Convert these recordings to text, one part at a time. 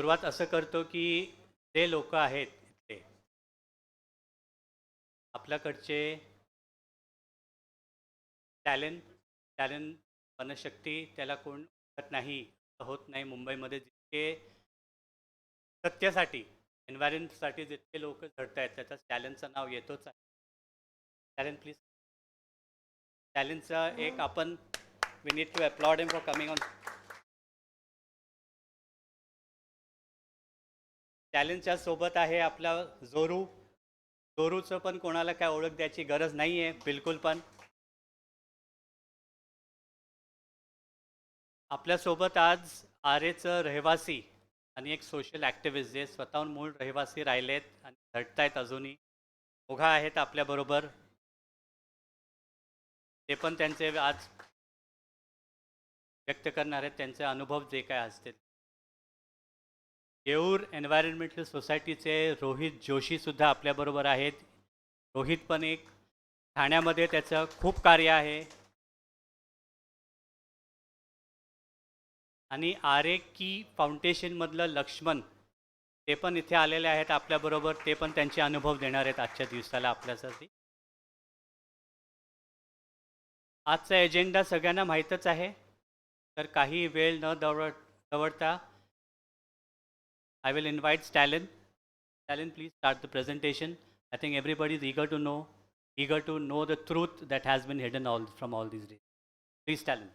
सुरुवात असं करतो की जे लोक आहेत इथले आपल्याकडचे टॅलेंट टॅलेंट मनशक्ती त्याला कोण ओळखत नाही असं होत नाही. मुंबईमध्ये जितके सत्यासाठी एन्व्हायरमेंटसाठी जितके लोक झडत आहेत त्याच्या टॅलेंटचं नाव येतोच आहे. Talent please. टॅलेंटचा एक आपण we need to upload him for coming on. टॅलेंटच्या सोबत आहे आपला जोरू. जोरूचं पण कोणाला काय ओळख द्यायची गरज नाही आहे बिलकुल पण. आपल्यासोबत आज आरेचं रहिवासी आणि एक सोशल ॲक्टिव्हिस्ट जे स्वतःहून मूळ रहिवासी राहिलेत आणि झटतायत अजूनही ओघा आहेत आपल्याबरोबर. ते पण त्यांचे आज व्यक्त करणार आहेत त्यांचे अनुभव जे काय असतील. येऊर एन्व्हायरमेंटल सोसायटीचे रोहित जोशीसुद्धा आपल्याबरोबर आहेत. रोहित पण एक ठाण्यामध्ये त्याचं खूप कार्य आहे. आणि आरे की फाउंडेशनमधलं लक्ष्मण ते पण इथे आलेले आहेत आपल्याबरोबर. ते पण त्यांचे अनुभव देणार आहेत आजच्या दिवसाला आपल्यासाठी. आजचा एजेंडा सगळ्यांना माहीतच आहे. तर काही वेळ न दवडता I will invite Stalin. Stalin, please start the presentation. I think everybody is eager to know the truth that has been hidden from all these days. Please, Stalin.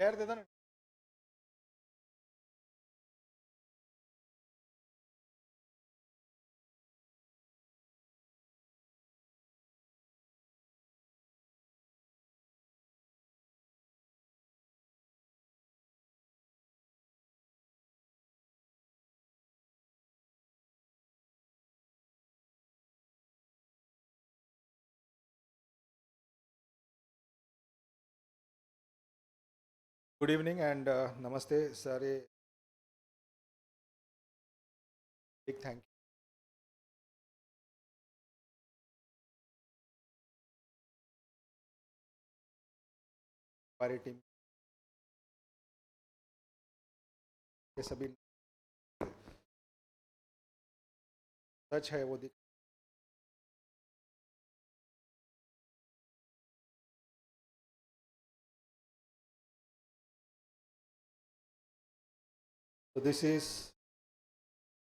Share देता ना. गुड इवनिंग एंड नमस्ते सारे. Big thank हमारी team के सभी सच है वो दिख. So this is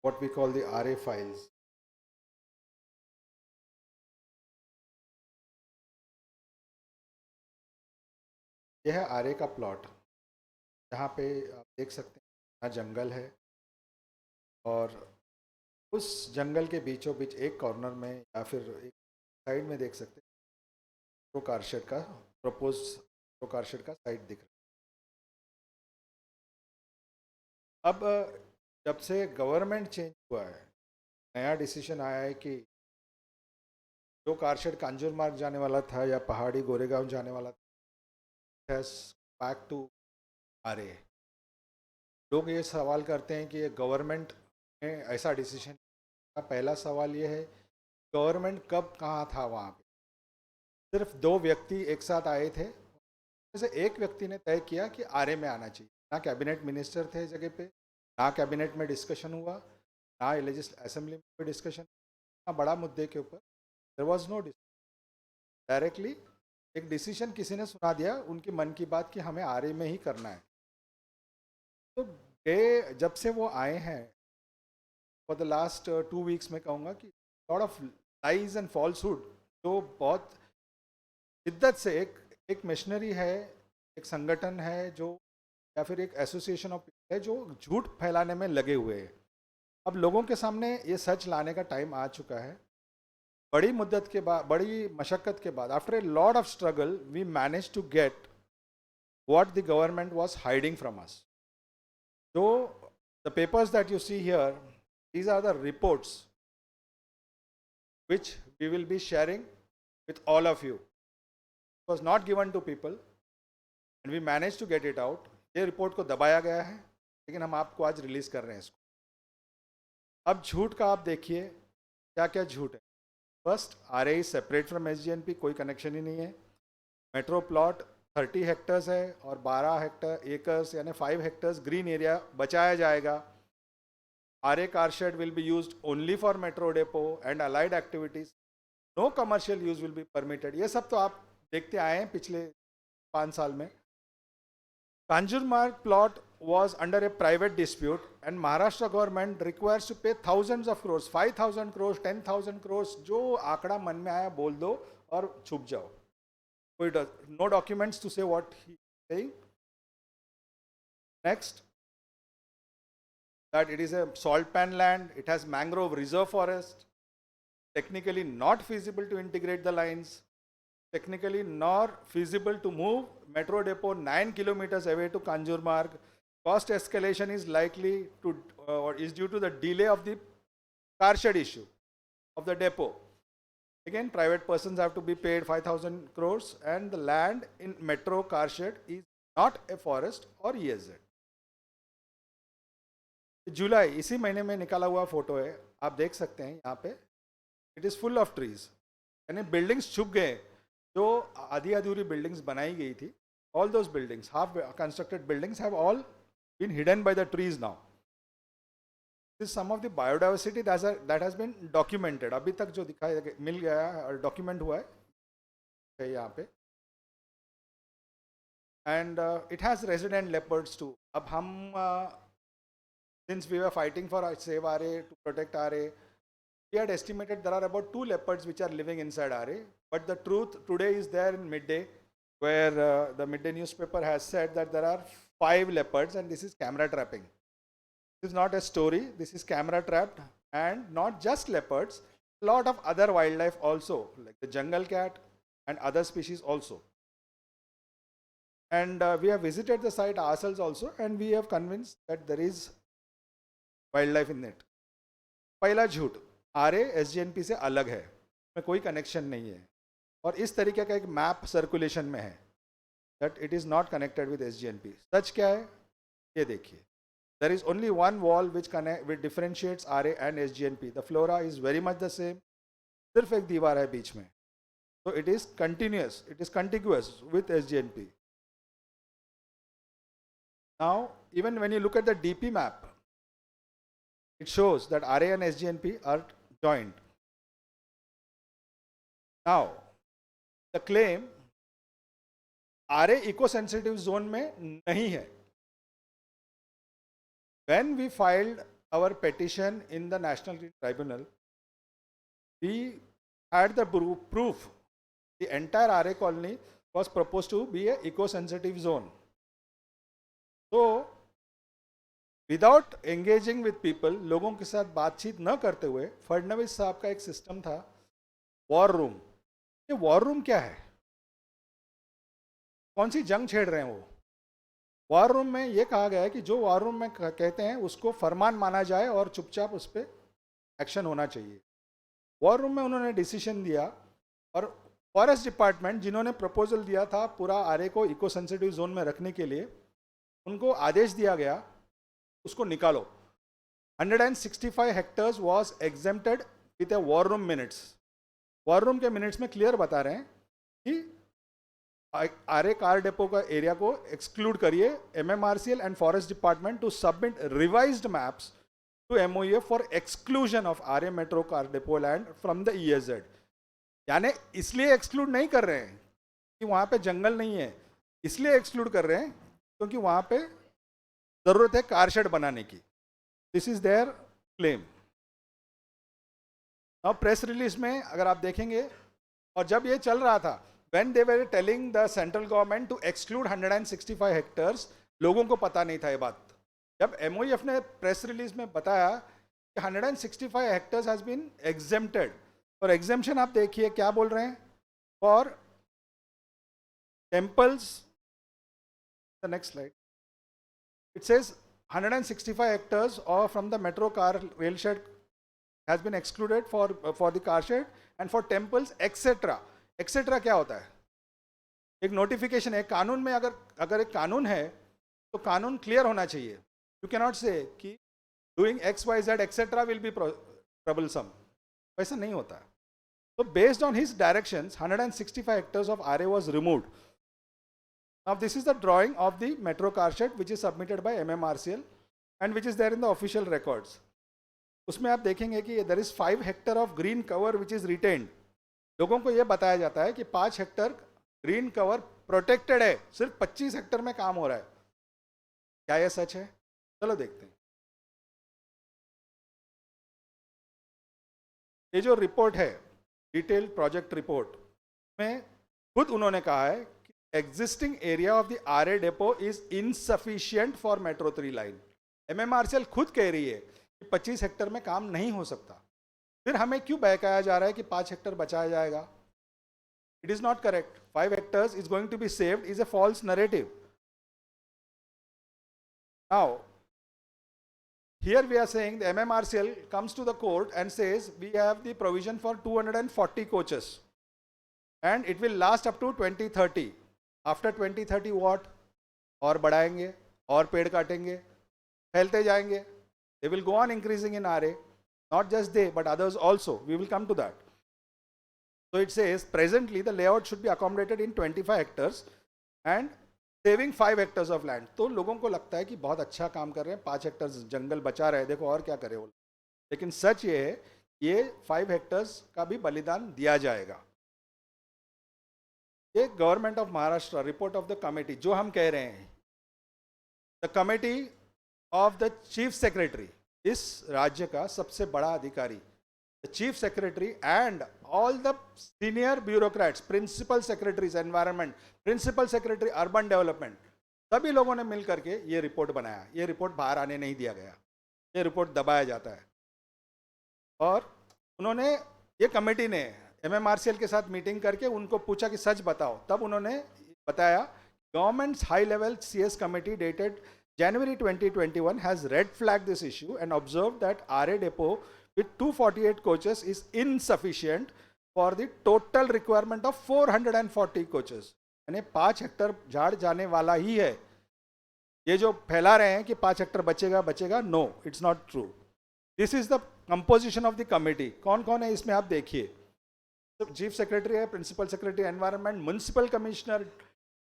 what we call the RA files. यह है आरए का प्लॉट जहाँ पे आप देख सकते हैं यहाँ जंगल है और उस जंगल के बीचों बीच एक कॉर्नर में या फिर एक साइड में देख सकते हैं प्रो कारशेड का प्रपोज प्रो कारशेड का साइट दिख रहा है. अब जब से गवर्नमेंट चेंज हुआ है नया डिसीजन आया है कि जो कारशेड कांजूर मार्ग जाने वाला था या पहाड़ी गोरेगांव जाने वाला था बैक टू आरए. लोग ये सवाल करते हैं कि ये गवर्नमेंट ने ऐसा डिसीजन. का पहला सवाल ये है गवर्नमेंट कब कहाँ था वहाँ पे. सिर्फ दो व्यक्ति एक साथ आए थे. जैसे एक व्यक्ति ने तय किया कि आरए में आना चाहिए. ना कैबिनेट मिनिस्टर थे जगह पे, ना कैबिनेट में डिस्कशन हुआ, ना असेंबली में डिस्कशन, ना बड़ा मुद्दे के ऊपर देयर वाज नो डायरेक्टली एक डिसीजन किसी ने सुना दिया उनकी मन की बात कि हमें आरए में ही करना है. तो ये जब से वो आए हैं फॉर द लास्ट 2 वीक्स में कहूँगा कि lot of lies and falsehood जो बहुत शिद्दत से एक एक मशीनरी है, एक संगठन है जो, या फिर एक एसोसिएशन ऑफ है जो झूठ फैलाने में लगे हुए हैं। अब लोगों के सामने ये सच लाने का टाइम आ चुका है। बड़ी मुद्दत के बाद, बड़ी मशक्क़त के बाद, after a lot of struggle, we manage to get what the government was hiding from us. So the papers that you see here, these are the reports which we will be sharing with all of you. It was not given to people and we managed to get it out. ये report को दबाया गया है, लेकिन हम आपको आज release कर रहे हैं इसको। अब झूठ का आप देखिए क्या क्या झूठ है। First, RA is separate from SGNP, कोई कनेक्शन ही नहीं है। मेट्रो प्लॉट 30 हेक्टर्स है और 12 हेक्टर एकर्स यानी 5 हेक्टर्स ग्रीन एरिया बचाया जाएगा। RA car shed will be used only for metro depot and allied activities, no commercial use will be permitted. ये सब तो आप देखते आए हैं पिछले 5 साल में। Kanjurmarg plot was under a private dispute and Maharashtra government requires to pay thousands of crores, 5,000 crores, 10,000 crores, जो आंकड़ा मन में आया बोल दो और छुप जाओ। कोई no documents to say what he is saying. Next, that it is a salt pan land, it has mangrove reserve forest, technically not feasible to integrate the lines, technically not feasible to move metro depot 9 kilometers away to Kanjurmarg. Cost escalation is likely to or is due to the delay of the car shed issue of the depot. Again, private persons have to be paid 5,000 crores and the land in metro car shed is not a forest or ESZ. जुलाई इसी महीने में निकाला हुआ photo है, आप देख सकते हैं यहाँ पे, it is full of trees, यानी बिल्डिंग्स छुप गए। जो आधी अधूरी बिल्डिंग्स बनाई गई थी, all those buildings, half constructed buildings, have all been hidden by the trees now. This is some of the biodiversity that has been documented. अभी तक जो दिखाई मिल गया और डॉक्यूमेंट हुआ है यहाँ पे, and it has resident leopards too. अब हम since we were fighting for save RA, to protect RA, we had estimated there are about 2 leopards which are living inside RA, but the truth today is there in Midday, where the Midday newspaper has said that there are 5 leopards and this is camera trapping. This is not a story, this is camera trapped, and not just leopards, a lot of other wildlife also, like the jungle cat and other species also. And we have visited the site ourselves also and we have convinced that there is wildlife in it. पहला झूठ, RA SGNP से अलग है, में कोई connection नहीं है, और इस तरीके का एक मैप सर्कुलेशन में है that it is not connected with SGNP. सच क्या है ये देखिए, there is only one wall which differentiates RA and SGNP. The flora is very much the same, सिर्फ एक दीवार है बीच में, so it is continuous, it is contiguous with SGNP. Now even when you look at the DP map, it shows that RA and SGNP are joined. Now the claim RA eco-sensitive zone में नहीं है. When we filed our petition in the National Green Tribunal, we had the proof the entire RA colony was proposed to be a eco-sensitive zone. So without engaging with people, लोगों के साथ बातचीत न करते हुए, फडणवीस साहब का एक सिस्टम था वॉर रूम। ये वॉर रूम क्या है, कौन सी जंग छेड़ रहे हैं वो? वॉर रूम में ये कहा गया है कि जो वॉर रूम में कहते हैं उसको फरमान माना जाए और चुपचाप उस पर एक्शन होना चाहिए। वॉर रूम में उन्होंने डिसीजन दिया और फॉरेस्ट डिपार्टमेंट जिन्होंने प्रपोजल दिया था पूरा RA को इको सेंसिटिव जोन में रखने के लिए, उनको आदेश दिया गया उसको निकालो। 165 hectares was exempted with a war room minutes. War room के मिनट्स में क्लियर बता रहे हैं कि RA कार डेपो का एरिया को एक्सक्लूड करिए, MMRCL and forest department to submit revised maps to MOEF for exclusion of RA metro car depot land from the ESZ। यानी इसलिए एक्सक्लूड नहीं कर रहे हैं कि वहाँ पे जंगल नहीं है, इसलिए एक्सक्लूड कर रहे हैं क्योंकि वहाँ पे जरूरत है कार शेड बनाने की। This is there claim. अब प्रेस रिलीज में अगर आप देखेंगे, और जब ये चल रहा था when they were telling the central government to exclude 165 hectares, लोगों को पता नहीं था ये बात. जब MOEF ने प्रेस रिलीज में बताया कि 165 हेक्टर्स हैज बीन एग्जेम्प्टेड, और एग्जेम्पशन आप देखिए क्या बोल रहे हैं, for temples, the next slide, it says 165 hectares or from the metro car rail shed has been excluded for the car shed and for temples etc. etc. क्या होता है? एक नोटिफिकेशन है. कानून में अगर एक कानून है तो कानून क्लियर होना चाहिए. यू कैन नॉट से कि doing XYZ etc. Will be troublesome. वैसा नहीं होता. So based on his directions, 165 hectares of RA was removed. Now this is the drawing of the metro car shed which is submitted by MMRCL and which is there in the official records. उसमें आप देखेंगे कि there is 5 hectare of green cover which is retained. लोगों को ये बताया जाता है कि 5 हेक्टर ग्रीन कवर प्रोटेक्टेड है, सिर्फ 25 हेक्टर में काम हो रहा है. क्या ये सच है? चलो देखते हैं. ये जो रिपोर्ट है, डिटेल्ड प्रोजेक्ट रिपोर्ट में खुद उन्होंने कहा है कि existing area of the RA depot is insufficient for metro 3 line. MMRCL खुद कह रही है कि 25 हेक्टर में काम नहीं हो सकता. फिर हमें क्यों बहकाया जा रहा है कि 5 हेक्टर बचाया जाएगा? It is not correct. 5 hectares is going to be saved is a false narrative. Now, here we are saying the MMRCL comes to the court and says we have the provision for 240 coaches and it will last up to 2030. After 2030 what? और बढ़ाएंगे और पेड़ काटेंगे, फैलते जाएंगे. They will go on increasing in RA. Not just they, but others also. We will come to that. So it says presently the layout should be accommodated in 25 hectares and saving 5 hectares of land. तो लोगों को लगता है कि बहुत अच्छा काम कर रहे हैं, 5 हेक्टर्स जंगल बचा रहे हैं, देखो और क्या करे वो. लेकिन सच ये है, ये 5 हेक्टर्स का भी बलिदान दिया जाएगा. ये government of Maharashtra report of the committee जो हम कह रहे हैं, the committee of the chief secretary, इस राज्य का सबसे बड़ा अधिकारी, the chief secretary and all the senior bureaucrats, principal secretaries environment, principal secretary urban development, सभी लोगों ने मिल करके ये रिपोर्ट बनाया. ये रिपोर्ट बाहर आने नहीं दिया गया, ये रिपोर्ट दबाया जाता है. और उन्होंने, ये कमेटी ने MMRCL के साथ मीटिंग करके उनको पूछा कि सच बताओ. तब उन्होंने बताया governments high level CS committee dated January 2021 has red flagged this issue and observed that RA depot with 248 coaches is insufficient for the total requirement of 440 coaches. यानी 5 हेक्टर झाड़ जाने वाला ही है. ये जो फैला रहे हैं कि 5 हेक्टर बचेगा, no, it's not true. This is the composition of the committee. कौन कौन है इसमें आप देखिए. चीफ सेक्रेटरी है, principal secretary environment, municipal commissioner,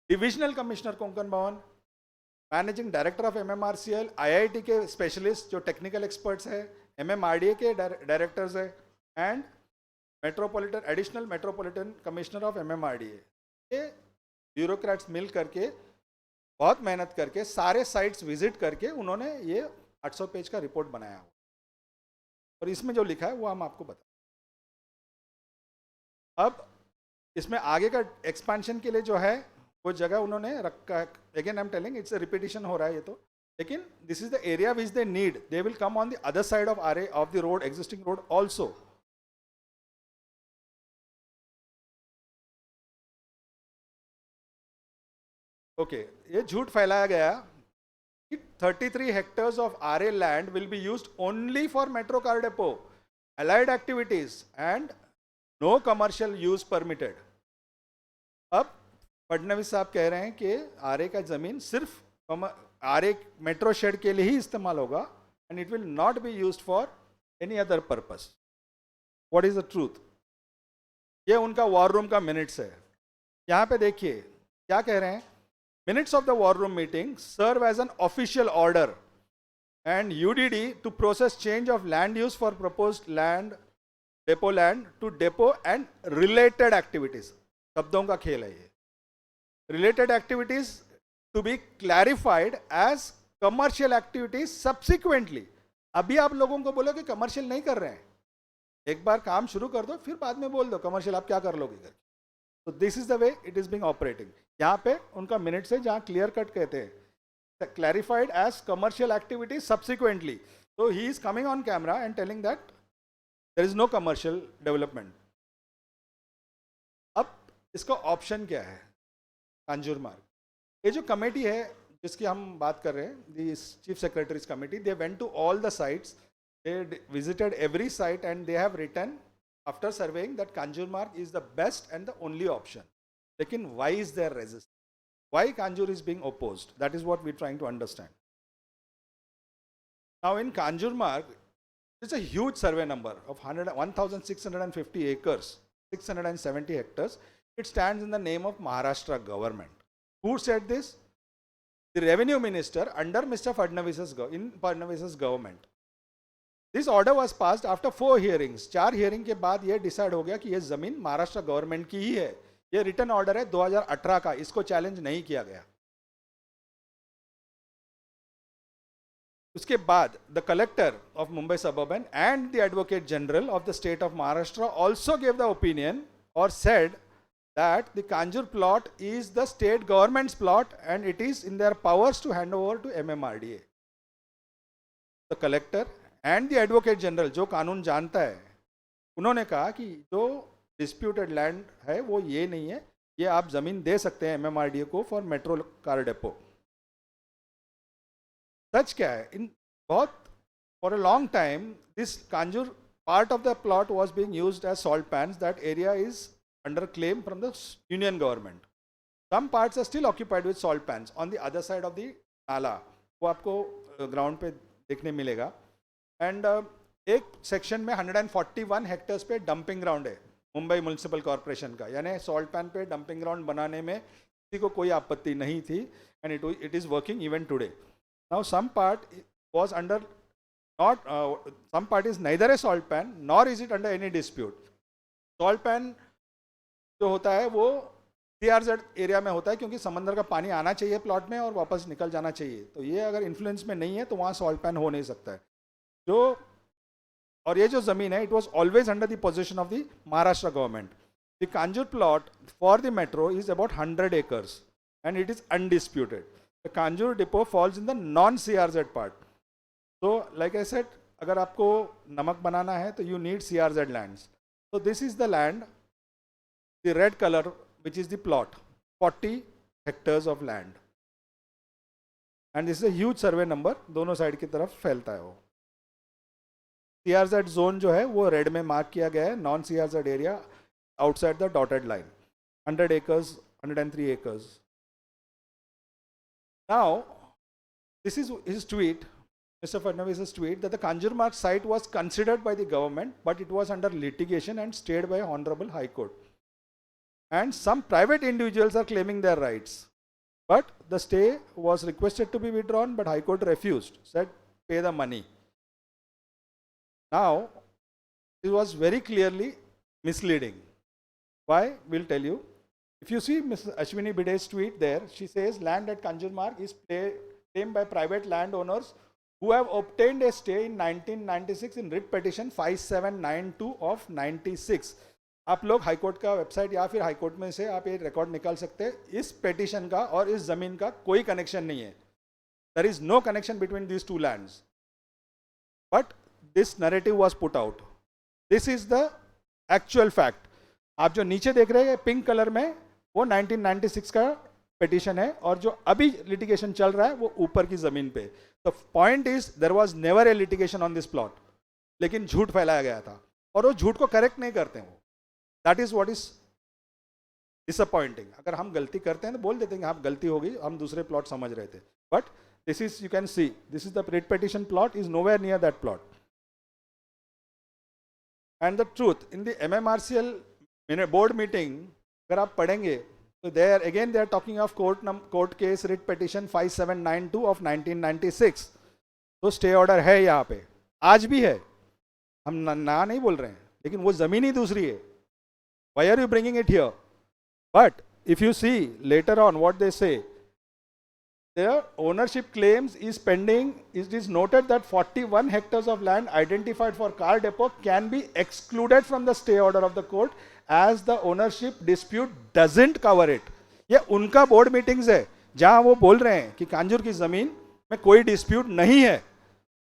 divisional commissioner Konkan Bhavan, managing director of MMRCL, IIT के स्पेशलिस्ट जो टेक्निकल एक्सपर्ट्स है, MMRDA के डायरेक्टर्स है, and metropolitan, additional metropolitan commissioner of MMRDA. ये ब्यूरोक्रेट्स मिल करके बहुत मेहनत करके सारे साइट्स विजिट करके उन्होंने ये 800 पेज का रिपोर्ट बनाया हुआ. और इसमें जो लिखा है वो हम आपको बताएं. अब इसमें आगे का एक्सपेंशन के लिए जो है वो जगह उन्होंने रखा है. Again I am telling, it's repetition हो रहा है ये तो, लेकिन this is the area which they need. They will come on the other side of RA of the road, existing road also. Okay, ये झूठ फैलाया गया कि 33 hectares of RA land will be used only for metro car depot, allied activities and no commercial use permitted. अब फडणवीस साहब कह रहे हैं कि RA का जमीन सिर्फ RA मेट्रो शेड के लिए ही इस्तेमाल होगा and it will not be used for any other purpose. What is the truth? ये उनका वॉर रूम का मिनट्स है. यहाँ पे देखिए क्या कह रहे हैं. Minutes of the war room meeting serve as an official order and UDD to process change of land use for proposed land depot land to depot and related activities. शब्दों का खेल है ये. Related activities to be clarified as commercial activities subsequently. अभी आप लोगों को बोलो कि कमर्शियल नहीं कर रहे हैं, एक बार काम शुरू कर दो, फिर बाद में बोल दो कमर्शियल आप क्या कर लोगे. So this is the way it is being operating. यहाँ पे उनका मिनट से जहाँ क्लियर कट कहते हैं clarified as commercial activities subsequently. So he is coming on camera and telling that there is no commercial development. अब इसका option क्या है? कांजूर मार्ग, ये जो कमेटी है जिसकी हम बात कर रहे हैं, the chief secretaries committee, they went to all the sites, they visited every site and they have written after surveying that Kanjur Marg is the best and the only option. Lekin why is there resistance? Why Kanjur is being opposed? That is what we're trying to understand. Now in Kanjur Marg, it's a huge survey number of 1,650 acres, 670 hectares. It stands in the name of Maharashtra government. Who said this? The revenue minister under Mr. Fadnavis's government. This order was passed after 4 hearings. 4 hearing के बाद ये decide हो गया कि ये जमीन Maharashtra government की ही है. ये रिटर्न ऑर्डर है 2018 का, इसको चैलेंज नहीं किया गया. उसके बाद the collector of Mumbai suburban and the advocate general of the state of Maharashtra also gave the opinion और said that the Kanjur plot is the state government's plot and it is in their powers to hand over to MMRDA. The collector and the advocate general, जो कानून जानता है, उन्होंने कहा कि जो disputed land है वो ये नहीं है, ये आप जमीन दे सकते हैं MMRDA को for metro car depot. सच क्या है? इन बहुत for a long time this Kanjur part of the plot was being used as salt pans. That area is under claim from the union government. Some parts are still occupied with salt pans on the other side of the nala. वो आपको ground पे देखने मिलेगा. And एक section में 141 hectares पे dumping ground है Mumbai municipal corporation का, यानी सॉल्ट पैन पे डंपिंग ग्राउंड बनाने में किसी को कोई आपत्ति नहीं थी and it is working even today. Now some part was under not some part is neither a salt pan nor is it under any dispute. Salt pan जो होता है वो CRZ एरिया में होता है क्योंकि समंदर का पानी आना चाहिए प्लॉट में और वापस निकल जाना चाहिए. तो ये अगर इन्फ्लुएंस में नहीं है तो वहाँ सॉल्ट पैन हो नहीं सकता है. जो और ये जो ज़मीन है, it was always under the position of the Maharashtra government. The Kanjur plot for the metro is about 100 acres and it is undisputed. The Kanjur depot falls in the non CRZ part. तो लाइक आई सेड, अगर आपको नमक बनाना है तो you need CRZ lands. So this is the land, the red color, which is the plot, 40 hectares of land. And this is a huge survey number, दोनों side की तरफ फैलता है वो. CRZ zone जो है वो रेड में मार्क किया गया है, non CRZ area outside the dotted line, 100 acres, 103 acres. Now, this is his tweet, Mr. Fadnavis's tweet, that the Kanjur Marg site was considered by the government, but it was under litigation and stayed by Honorable High Court. And some private individuals are claiming their rights. But the stay was requested to be withdrawn, but High Court refused, said pay the money. Now, it was very clearly misleading. Why? We'll tell you. If you see Ms. Ashwini Bidey's tweet there, she says land at Kanjur Marg is claimed by private landowners who have obtained a stay in 1996 in writ petition 5792 of 96. आप लोग high court का website या फिर high court में से आप ये record निकाल सकते हैं. इस पेटिशन का और इस जमीन का कोई कनेक्शन नहीं है. There is no connection between these two lands, but this narrative was put out. This is the actual fact. आप जो नीचे देख रहे हैं पिंक कलर में, वो 1996 का पेटिशन है, और जो अभी लिटिगेशन चल रहा है वो ऊपर की जमीन पे. The point is there was never a litigation on this plot, लेकिन झूठ फैलाया गया था और वो झूठ को करेक्ट नहीं करते हैं. That is what is disappointing. अगर हम गलती करते हैं तो बोल देते हैं आप गलती होगी, हम दूसरे प्लॉट समझ रहे थे. But this is, you can see, this is the writ petition plot is nowhere near that plot. And the truth in the MMRCL board meeting अगर आप पढ़ेंगे तो there again they are talking of court case writ petition 5792 of 1996. तो stay order है यहाँ पे, आज भी है, हम ना नहीं बोल रहे हैं, लेकिन वो जमीन ही दूसरी है. Why are you bringing it here? But if you see later on what they say, their ownership claims is pending. It is noted that 41 hectares of land identified for car depot can be excluded from the stay order of the court as the ownership dispute doesn't cover it. ये उनका board meetings है जहां वो बोल रहे हैं कि कांजूर की जमीन में कोई डिस्प्यूट नहीं है।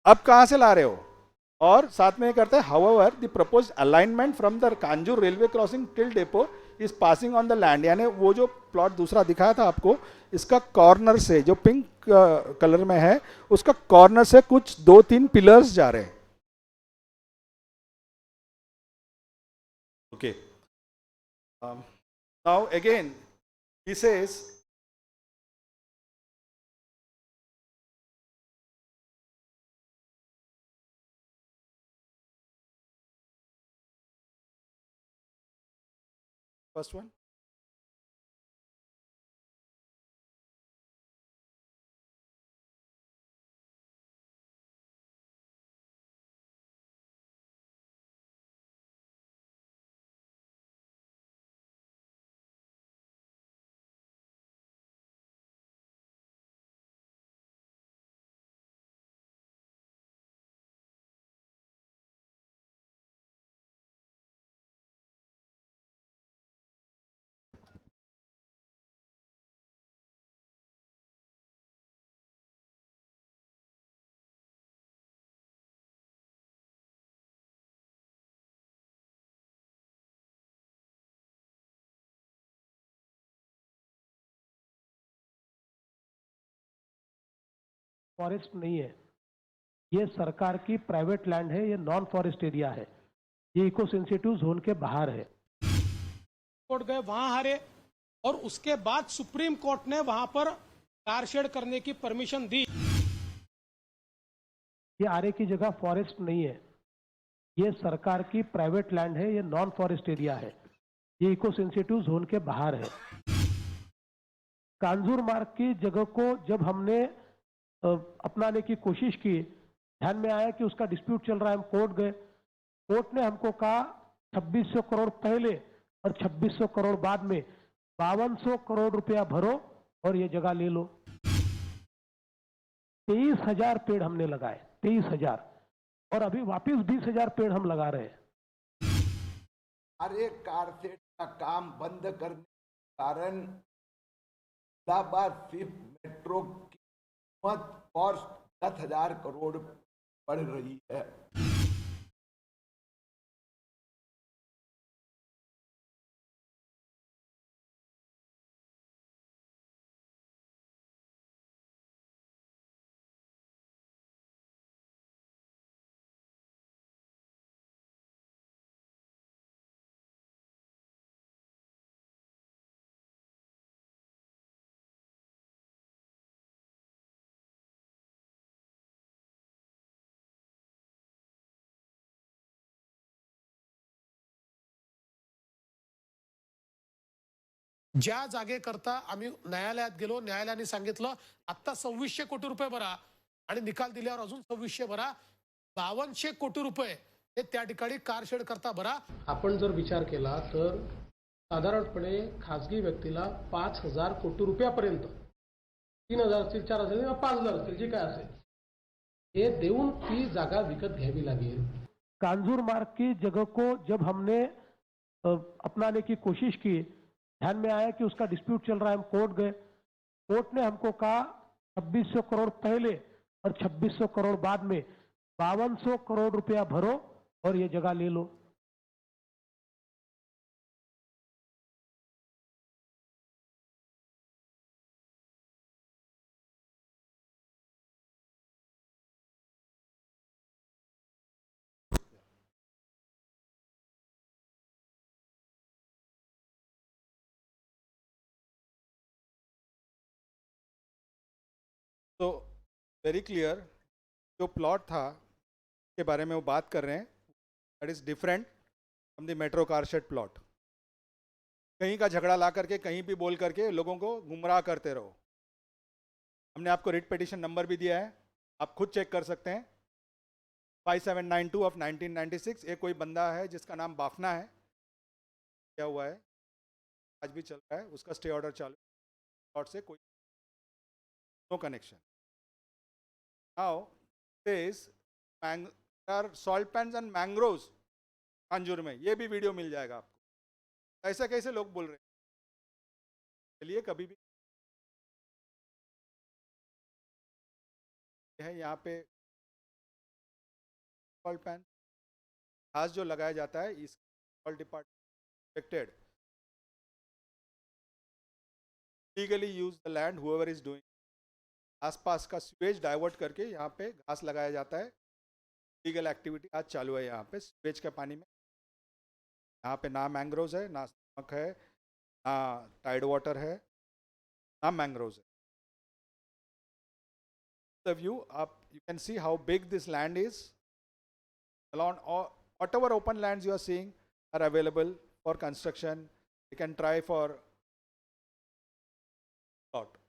अब कहां से ला रहे हो? और साथ में ये करते हैं, however the proposed alignment from the Kanjur railway crossing till depot is passing on the land. यानी वो जो प्लॉट दूसरा दिखाया था आपको, इसका कॉर्नर से जो पिंक कलर में है, उसका कॉर्नर से कुछ 2-3 पिलर्स जा रहे हैं। Okay, now again he says first one, forest नहीं है, ये सरकार की प्राइवेट लैंड है, ये नॉन फॉरेस्ट एरिया है, ये इको सेंसिटिव जोन के बाहर है। कोर्ट गए, वहां हारे, और उसके बाद सुप्रीम कोर्ट ने वहां पर कार शेड करने की परमिशन दी। ये आरे की जगह फॉरेस्ट नहीं है, ये सरकार की प्राइवेट लैंड है, ये नॉन फॉरेस्ट एरिया है, ये इको सेंसिटिव जोन के बाहर है। कांजूर मार्ग की जगह को जब हमने अपनाने की कोशिश की, ध्यान में आया कि उसका डिस्प्यूट चल रहा है, हम कोर्ट गए, कोर्ट ने हमको कहा 2600 करोड़ पहले और 2600 करोड़ बाद में 5200 करोड़ रुपया भरो और ये जगह ले लो। 23,000 पेड़ हमने लगाए, 23,000, और अभी वापिस 20,000 पेड़ हम लगा रहे हैं। अरे कारसेट का काम बंद करने के कारण इलाहाबाद फिफ्थ मेट्रो की कीमत कॉस्ट 10,000 करोड़ बढ़ रही है। ज्या जागेकरता आम्ही न्यायालयात गेलो, न्यायालयाने सांगितलं आता 2600 कोटी रुपये भरा, आणि निकाल दिल्यावर अजून 2600 भरा, 5200 कोटी रुपये हे त्या ठिकाणी कारशेड करता भरा। आपण जर विचार केला तर साधारणपणे खाजगी व्यक्तीला 5,000 कोटी रुपयापर्यंत, 3,000 असतील, 4,000 असतील किंवा 5,000 असतील, जे काय असेल, हे देऊन ती जागा विकत घ्यावी लागेल। कांजूर मार्ग की जगह को जब हमने अपनाने की कोशिश की, ध्यान में आया कि उसका डिस्प्यूट चल रहा है, हम कोर्ट गए, कोर्ट ने हमको कहा 2600 करोड़ पहले और 2600 करोड़ बाद में 5200 करोड़ रुपया भरो और ये जगह ले लो। तो वेरी क्लियर, जो प्लॉट था के बारे में वो बात कर रहे हैं, that is different from the metro car shade plot. कहीं का झगड़ा ला करके कहीं भी बोल करके लोगों को गुमराह करते रहो। हमने आपको रिट पिटीशन नंबर भी दिया है, आप खुद चेक कर सकते हैं, 5792 ऑफ 1996। एक कोई बंदा है जिसका नाम बाफना है, क्या हुआ है, आज भी चल रहा है, उसका स्टे ऑर्डर चालू, प्लॉट से कोई no connection. Now this salt pans and mangroves Kanjur में, ये भी वीडियो मिल जाएगा आपको। ऐसा कैसे लोग बोल रहे हैं? चलिए कभी भी है यहाँ पे सॉल्ट पैन घास जो लगाया जाता है इस salt department legally use the land whoever is doing, आसपास का स्वेज डाइवर्ट करके यहाँ पे घास लगाया जाता है। लीगल एक्टिविटी आज चालू है यहाँ पे स्वेज के पानी में। यहाँ पे ना मैंग्रोव्स है, ना नमक है, ना टाइड वाटर है, ना मैंग्रोव्स है। The view up, you can see how big this land is. Along whatever open lands you are seeing are available for construction. You can try for plot.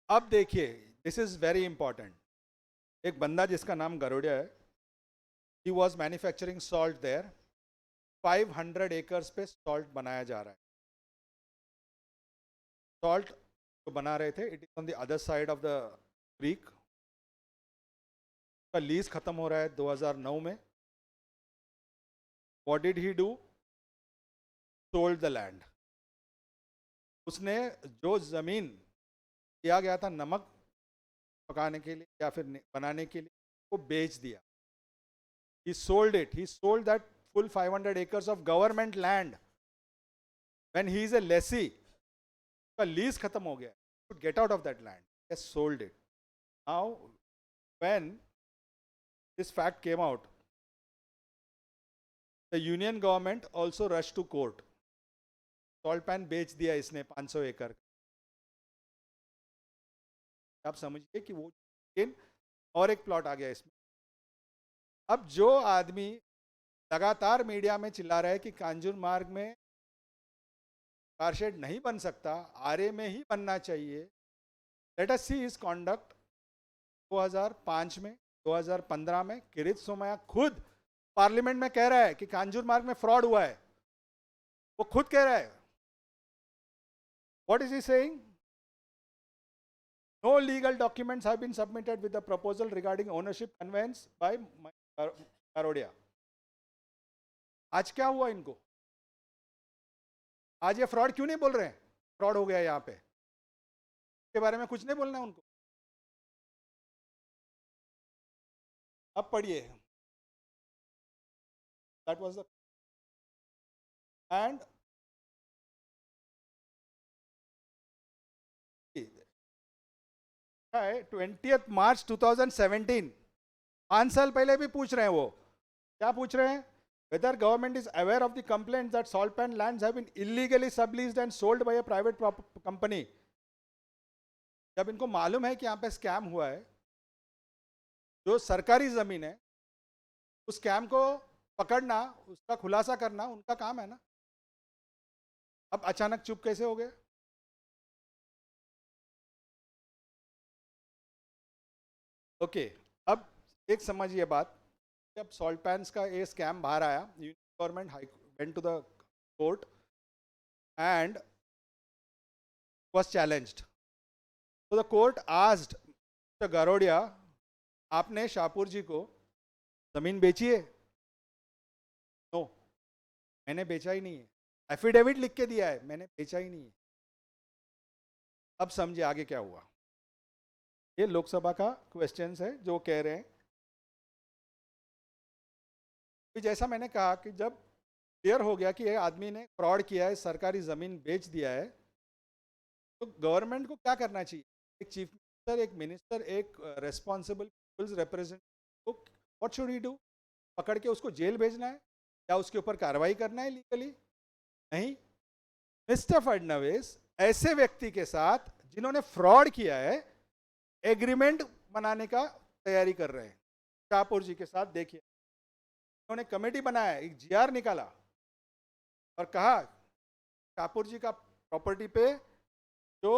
अब देखिए, दिस इज वेरी इंपॉर्टेंट। एक बंदा जिसका नाम गरोडिया है, he was manufacturing salt there. 500 acres पे salt बनाया जा रहा है। सॉल्ट जो बना रहे थे, it is on the other side of the creek. का लीज खत्म हो रहा है 2009 में। What did he do? Sold the land. उसने जो जमीन दिया गया था नमक पकाने के लिए या फिर बनाने के लिए, वो बेच दिया। He sold it. He sold that full 500 acres of government land. When he is a lessee, उसका लीज खत्म हो गया। He could get out of that land. He has sold it. Now, when this fact came out, the union government also rushed to court. Salt pan बेच दिया इसने 500 एकड़। आप समझिए कि वो और एक प्लॉट आ गया इसमें। अब जो आदमी लगातार मीडिया में चिल्ला रहा है कि कांजूर मार्ग में कारशेड नहीं बन सकता, आरए में ही बनना चाहिए, let us see his conduct. 2005 में, 2015 में किरीट सोमैया खुद पार्लियामेंट में कह रहा है कि कांजूर मार्ग में फ्रॉड हुआ है। वो खुद कह रहा है। What is he saying? No legal documents have been submitted with the proposal regarding ownership conveyance by Garodia. आज क्या हुआ इनको? आज ये फ्रॉड क्यों नहीं बोल रहे हैं? फ्रॉड हो गया यहाँ पे, इसके बारे में कुछ नहीं बोलना है उनको। अब पढ़िए। That was the and 20th March 2017, 5 साल पहले भी पूछ रहे हैं। वो क्या पूछ रहे हैं? Whether government is aware of the complaints that salt pan lands have been illegally subleased and sold by a private company. जब इनको मालूम है कि यहाँ पे स्कैम हुआ है, जो सरकारी जमीन है, उस स्कैम को पकड़ना, उसका खुलासा करना उनका काम है ना। अब अचानक चुप कैसे हो गए? ओके, अब एक समझिए बात। जब सॉल्ट पैन्स का ये स्कैम बाहर आया, government went to the court and was challenged. So the court asked Mr. Garodia, आपने शाहपुर जी को जमीन बेची है? नो, मैंने बेचा ही नहीं है। एफिडेविट लिख के दिया है, मैंने बेचा ही नहीं है। अब समझिए आगे क्या हुआ। ये लोकसभा का क्वेश्चंस है जो कह रहे हैं कि जैसा मैंने कहा कि जब क्लियर हो गया कि ये आदमी ने फ्रॉड किया है, सरकारी जमीन बेच दिया है, तो गवर्नमेंट को क्या करना चाहिए? एक चीफ मिनिस्टर, एक मिनिस्टर, एक responsible peoples representative, what should he do? पकड़ के उसको जेल भेजना है या उसके ऊपर कार्रवाई करना है लीगली? नहीं। मिस्टर फडणवीस ऐसे व्यक्ति के साथ जिन्होंने फ्रॉड किया है, एग्रीमेंट बनाने का तैयारी कर रहे हैं। शाहपुर जी के साथ देखिए, उन्होंने कमेटी बनाया, एक जीआर निकाला और कहा शाहपुर जी का प्रॉपर्टी पे जो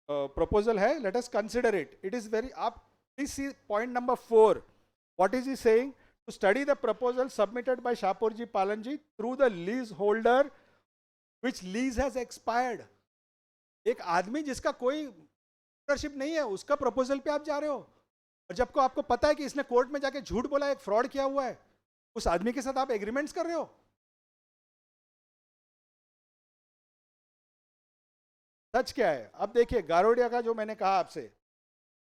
प्रपोजल है, let us consider it. It is very, आप please see point number 4। What is he saying? to study the proposal submitted by Shapurji Palanji through the leaseholder which lease has expired. एक आदमी जिसका कोई ownership नहीं है उसका proposal पे आप जा रहे हो, और जबको आपको पता है कि इसने कोर्ट में जाके झूठ बोला, एक फ्रॉड किया हुआ है, उस आदमी के साथ आप एग्रीमेंट्स कर रहे हो. सच क्या है? अब देखिए गारोडिया का जो मैंने कहा आपसे,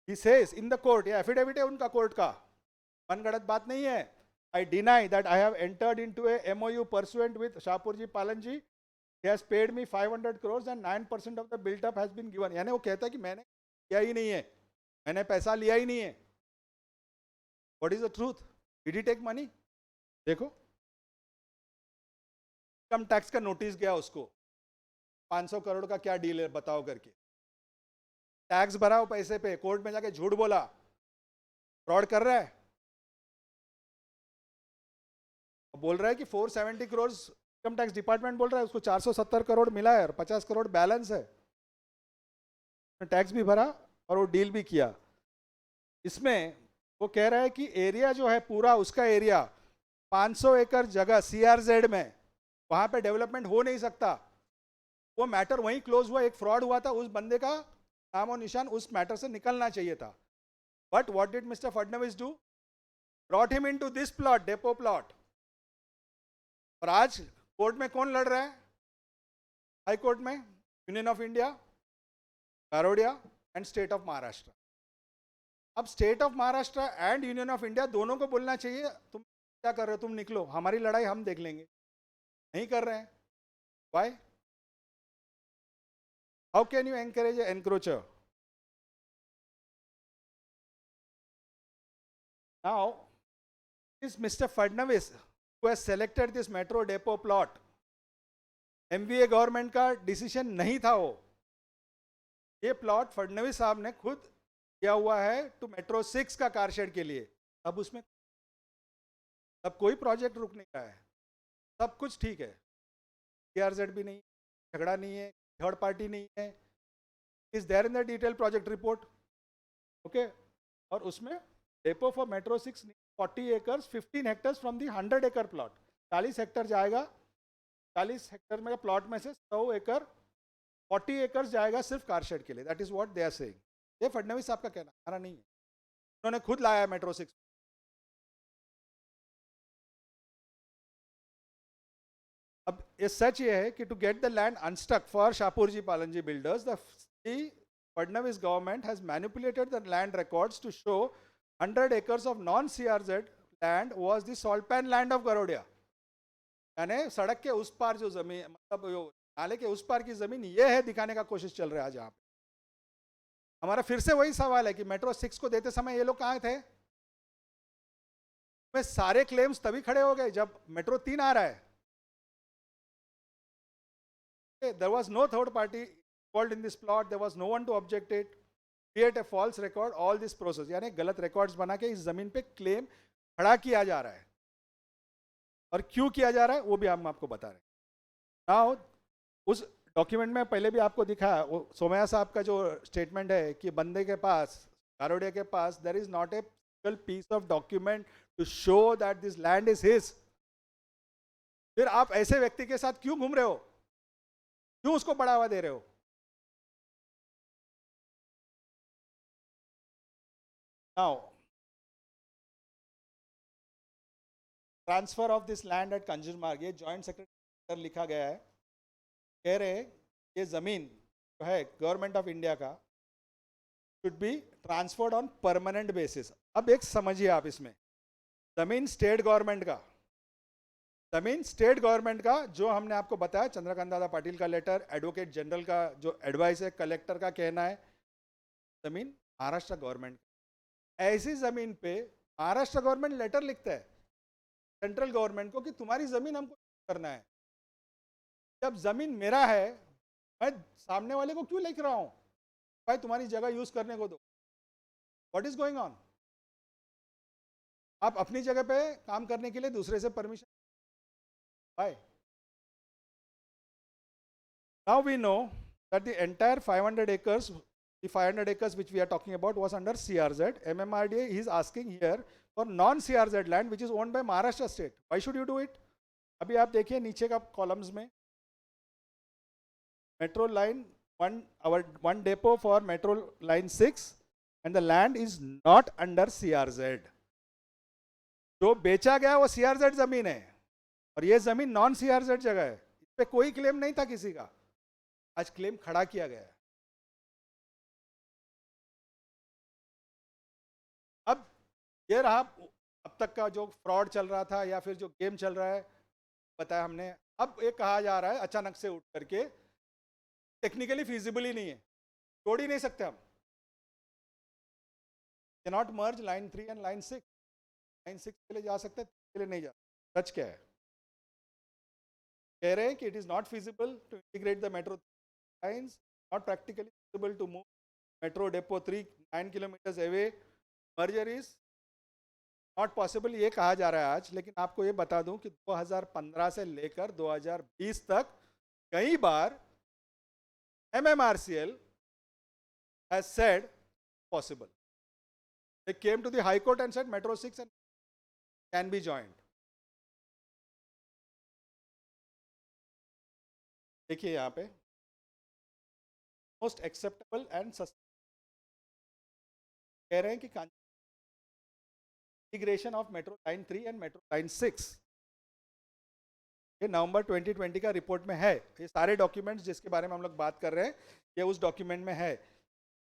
he says in the court, ये एफिडेविट है उनका कोर्ट का, मनगढ़ंत बात नहीं है. I deny that I have entered into a MOU pursuant with Shapurji Palanji. He has paid me 500 crores and 9% of the built up has been given. यानी वो कहता है कि मैंने किया ही नहीं है, मैंने पैसा लिया ही नहीं है. What is the truth? Did he take money? देखो इनकम टैक्स का नोटिस गया उसको, 500 करोड़ का क्या डील है बताओ करके, टैक्स भरा हो पैसे पे, कोर्ट में जाके झूठ बोला, फ्रॉड कर रहा है. बोल रहा है कि 470 करोड़ इनकम टैक्स डिपार्टमेंट बोल रहा है उसको 470 करोड़ मिला है और 50 करोड़ बैलेंस है. टैक्स भी भरा और वो डील भी किया. इसमें वो कह रहा है कि एरिया जो है पूरा उसका एरिया 500 एकड़ जगह CRZ में, वहां पे डेवलपमेंट हो नहीं सकता. वो मैटर वहीं क्लोज हुआ, एक फ्रॉड हुआ था, उस बंदे का नाम और निशान उस मैटर से निकलना चाहिए था. But what did mister Fadnavis do? Brought him into this plot, depot plot. और आज कोर्ट में कौन लड़ रहा है? हाई कोर्ट में union of India, Garodia and state of Maharashtra. अब state of Maharashtra and union of India दोनों को बोलना चाहिए तुम क्या कर रहे हो, तुम निकलो, हमारी लड़ाई हम देख लेंगे. नहीं कर रहे हैं. Why? How can you encourage encroacher? Now is mister Fadnavis who has selected this metro depot plot. MVA government का डिसीजन नहीं था वो. ये प्लॉट फडणवीस साहब ने खुद किया हुआ है टू मेट्रो 6 का कारशेड के लिए. अब उसमें अब कोई प्रोजेक्ट रुक नहीं रहा है, सब कुछ ठीक है. CRZ भी नहीं, झगड़ा नहीं है, थर्ड पार्टी नहीं है. Is there in the detail project report. Okay. और उसमें depot for metro 6 40 acres 15 hectares from the 100 एकड़ प्लॉट. 40 हेक्टर जाएगा, 40 हेक्टर में प्लॉट में से 100 एकड़ 40 एकर्स जाएगा सिर्फ कारशेड के लिए. That is what they are saying. ये फडणवीस साहब का कहना, हमारा नहीं है. उन्होंने खुद लाया है मेट्रो 6. अब ये सच ये है कि to get the land unstuck for Shapoorji Pallonji builders, the Fadnavis government has manipulated the land records to show 100 acres of non-CRZ land was the salt pan land of Garodia. यानी सड़क के उस पार जो जमीन, मतलब नाले के उस पार की जमीन ये है दिखाने का कोशिश चल रहा है आज यहाँ पे. हमारा फिर से वही सवाल है कि मेट्रो 6 को देते समय ये लोग कहाँ थे? में सारे क्लेम्स तभी खड़े हो गए जब मेट्रो 3 आ रहा है. There was no third party involved in this plot. There was no one to object it. Create a false record. All this process, यानी गलत रिकॉर्ड्स बना के इस जमीन पे क्लेम खड़ा किया जा रहा है. और क्यों किया जा रहा है वो भी हम आपको बता रहे हैं. नाउ उस डॉक्यूमेंट में पहले भी आपको दिखा, वो सोमैया साहब का जो स्टेटमेंट है कि बंदे के पास, गारोडिया के पास, there is not a single piece of document to show that this land is his. फिर आप ऐसे व्यक्ति के साथ क्यों घूम रहे हो? क्यों उसको बढ़ावा दे रहे हो? Now, transfer of this land at Kanjurmarg, ये जॉइंट सेक्रेटरी लिखा गया है. कह रहे ये जमीन जो है गवर्नमेंट ऑफ इंडिया का should be transferred on permanent basis. अब एक समझिए आप, इसमें जमीन स्टेट गवर्नमेंट का, जमीन स्टेट गवर्नमेंट का जो हमने आपको बताया, चंद्रकांत दादा पाटिल का लेटर, एडवोकेट जनरल का जो एडवाइस है, कलेक्टर का कहना है, जमीन महाराष्ट्र गवर्नमेंट. ऐसी जमीन पे महाराष्ट्र गवर्नमेंट लेटर लिखता है सेंट्रल गवर्नमेंट को कि तुम्हारी जमीन हमको करना है. जब जमीन मेरा है, मैं सामने वाले को क्यों लिख रहा हूं भाई तुम्हारी जगह यूज करने को दो? What is going on? आप अपनी जगह पे काम करने के लिए दूसरे से permission. Why? Now we know that the entire 500 acres, the 500 acres which we are talking about was under CRZ. MMRDA is asking here for non CRZ land which is owned by Maharashtra state. Why should you do it? अभी आप देखिए नीचे का columns में, metro line one depot for metro line 6 and the land is not under CRZ. जो बेचा गया वो CRZ जमीन है और ये जमीन नॉन CRZ जगह है. इस पे कोई क्लेम नहीं था किसी का, आज क्लेम खड़ा किया गया है. अब ये रहा अब तक का जो फ्रॉड चल रहा था या फिर जो गेम चल रहा है, बताया हमने. अब ये कहा जा रहा है अचानक से उठ करके टेक्निकली फिजिबल ही नहीं है, जोड़ ही नहीं सकते हम. Cannot merge line 3 and line 6. Line 6 के लिए जा सकते हैं, के लिए नहीं जा. सच क्या है? कह रहे हैं कि it is not feasible to integrate the metro lines, not practically feasible to move metro depot 3 9 kilometres away, merger is not possible, ये कहा जा रहा है आज. लेकिन आपको ये बता दूं कि 2015 से लेकर 2020 तक कई बार MMRCL has said possible. They came to the High Court and said Metro 6 and can be joined. देखिए यहाँ पे most acceptable and sustainable कह रहे हैं कि integration of metro line 3 and metro line 6 ये नवंबर 2020 का रिपोर्ट में है. ये सारे डॉक्यूमेंट्स जिसके बारे में हम लोग बात कर रहे हैं ये उस डॉक्यूमेंट में है.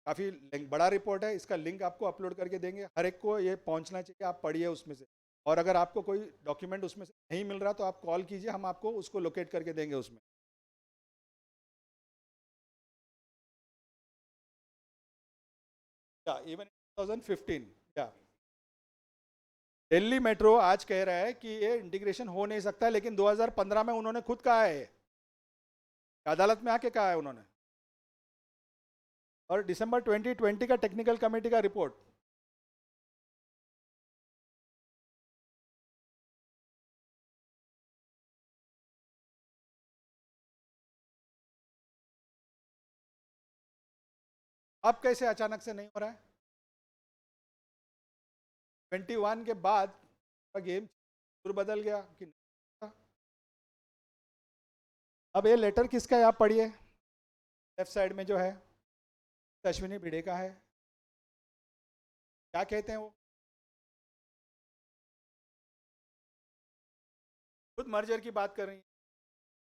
काफ़ी बड़ा रिपोर्ट है, इसका लिंक आपको अपलोड करके देंगे. हर एक को ये पहुंचना चाहिए, आप पढ़िए उसमें से. और अगर आपको कोई डॉक्यूमेंट उसमें से नहीं मिल रहा तो आप कॉल कीजिए, हम आपको उसको लोकेट करके देंगे उसमें. या इवन 2015 या दिल्ली मेट्रो आज कह रहा है कि ये इंटीग्रेशन हो नहीं सकता, लेकिन 2015 में उन्होंने खुद कहा है, अदालत में आके कहा है उन्होंने. और दिसंबर 2020 का टेक्निकल कमेटी का रिपोर्ट, अब कैसे अचानक से नहीं हो रहा है? 21 के बाद का गेम फिर बदल गया कि नहीं? अब ये लेटर किसका है आप पढ़िए, लेफ्ट साइड में जो है अश्विनी भिड़े का है. क्या कहते हैं वो? खुद मर्जर की बात कर रही है,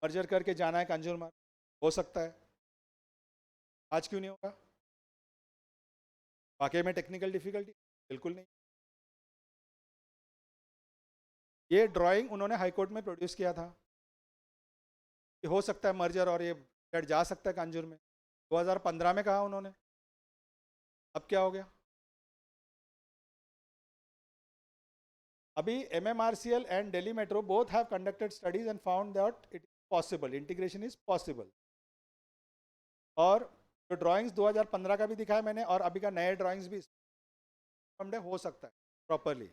मर्जर करके जाना है कंज्यूमर, हो सकता है. आज क्यों नहीं होगा? वाकई में टेक्निकल डिफिकल्टी? बिल्कुल नहीं. ये ड्राइंग उन्होंने हाई कोर्ट में प्रोड्यूस किया था कि हो सकता है मर्जर और ये फ्लैट जा सकता है कांजूर में. 2015 में कहा उन्होंने, अब क्या हो गया? अभी MMRCL and Delhi metro both have conducted studies and found that it is possible, integration is possible. और जो ड्राइंग्स 2015 का भी दिखाया मैंने और अभी का नए ड्राइंग्स भी हो सकता है properly.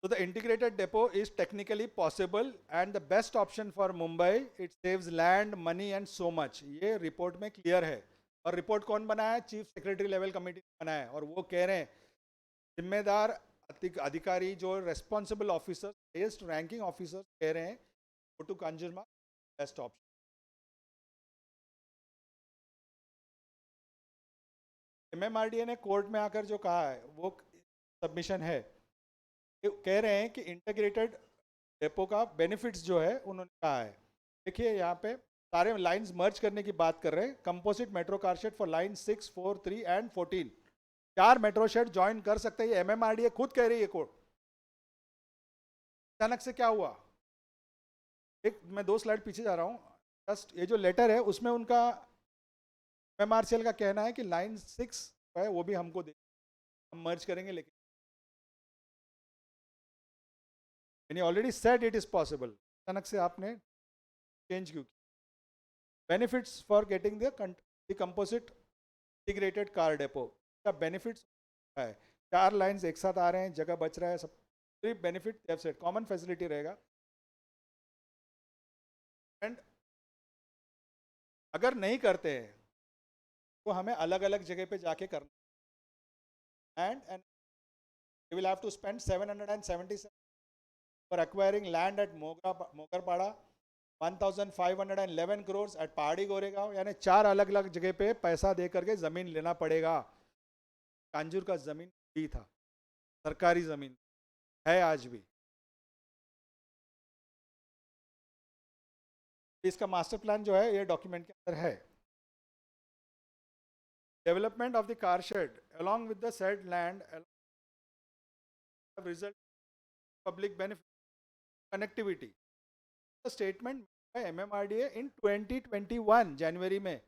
So the integrated depot is technically possible and the best option for Mumbai. It saves land, money and so much. ये रिपोर्ट में क्लियर है. और रिपोर्ट कौन बनाया है? चीफ सेक्रेटरी लेवल कमेटी ने बनाया है. और वो कह रहे हैं जिम्मेदार अधिकारी जो responsible officer, highest ranking officer कह रहे हैं go to Kanjur best option. MMRDA ने कोर्ट में आकर जो कहा है वो सबमिशन है. कह रहे हैं कि इंटीग्रेटेड डेपो का बेनिफिट्स जो है उन्होंने कहा है. देखिए यहाँ पे सारे लाइंस मर्ज करने की बात कर रहे हैं. Composite metro car shed for line 6, 4, 3 and 14. 4 metro shed join कर सकते हैं. MMRDA खुद कह रही है कोर्ट. अचानक से क्या हुआ? एक मैं 2 स्लाइड पीछे जा रहा हूँ. जस्ट ये जो लेटर है उसमें उनका MMRCL का कहना है कि लाइन 6 है वो भी हमको दे, हम मर्ज करेंगे. लेकिन already said it is possible, अचानक से आपने चेंज क्यों किया? Benefits for getting the composite integrated car depot का बेनिफिट्स है, 4 लाइंस एक साथ आ रहे हैं, जगह बच रहा है, सब बेनिफिट सेट कॉमन फैसिलिटी रहेगा। एंड अगर नहीं करते हैं तो हमें अलग अलग जगह पे जाके करना, and you will have to spend 777 for acquiring land at Mogarpada, 1511 crores at पहाड़ी गोरेगांव, यानी 4 अलग अलग जगह पे पैसा दे करके जमीन लेना पड़ेगा। कांजूर का जमीन भी था, सरकारी जमीन है आज भी। इसका मास्टर प्लान जो है ये डॉक्यूमेंट के अंदर है। Development of the car shade along with the said land have result public benefit connectivity, the statement by MMRDA in 2021 जनवरी में,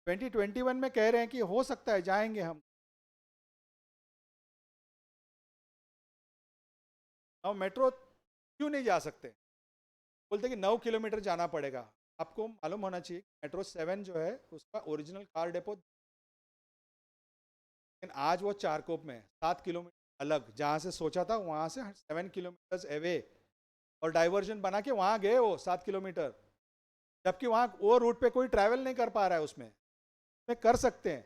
2021 में कह रहे हैं कि हो सकता है जाएंगे हम। अब मेट्रो क्यों नहीं जा सकते, बोलते कि 9 किलोमीटर जाना पड़ेगा। आपको मालूम होना चाहिए मेट्रो 7 जो है उसका ओरिजिनल कार डेपो, लेकिन आज वो चारकोप में 7 किलोमीटर अलग, जहाँ से सोचा था वहाँ से 7 किलोमीटर अवे, और डाइवर्जन बना के वहाँ गए वो 7 किलोमीटर, जबकि वहाँ वो रूट पे कोई ट्रैवल नहीं कर पा रहा है, उसमें कर सकते हैं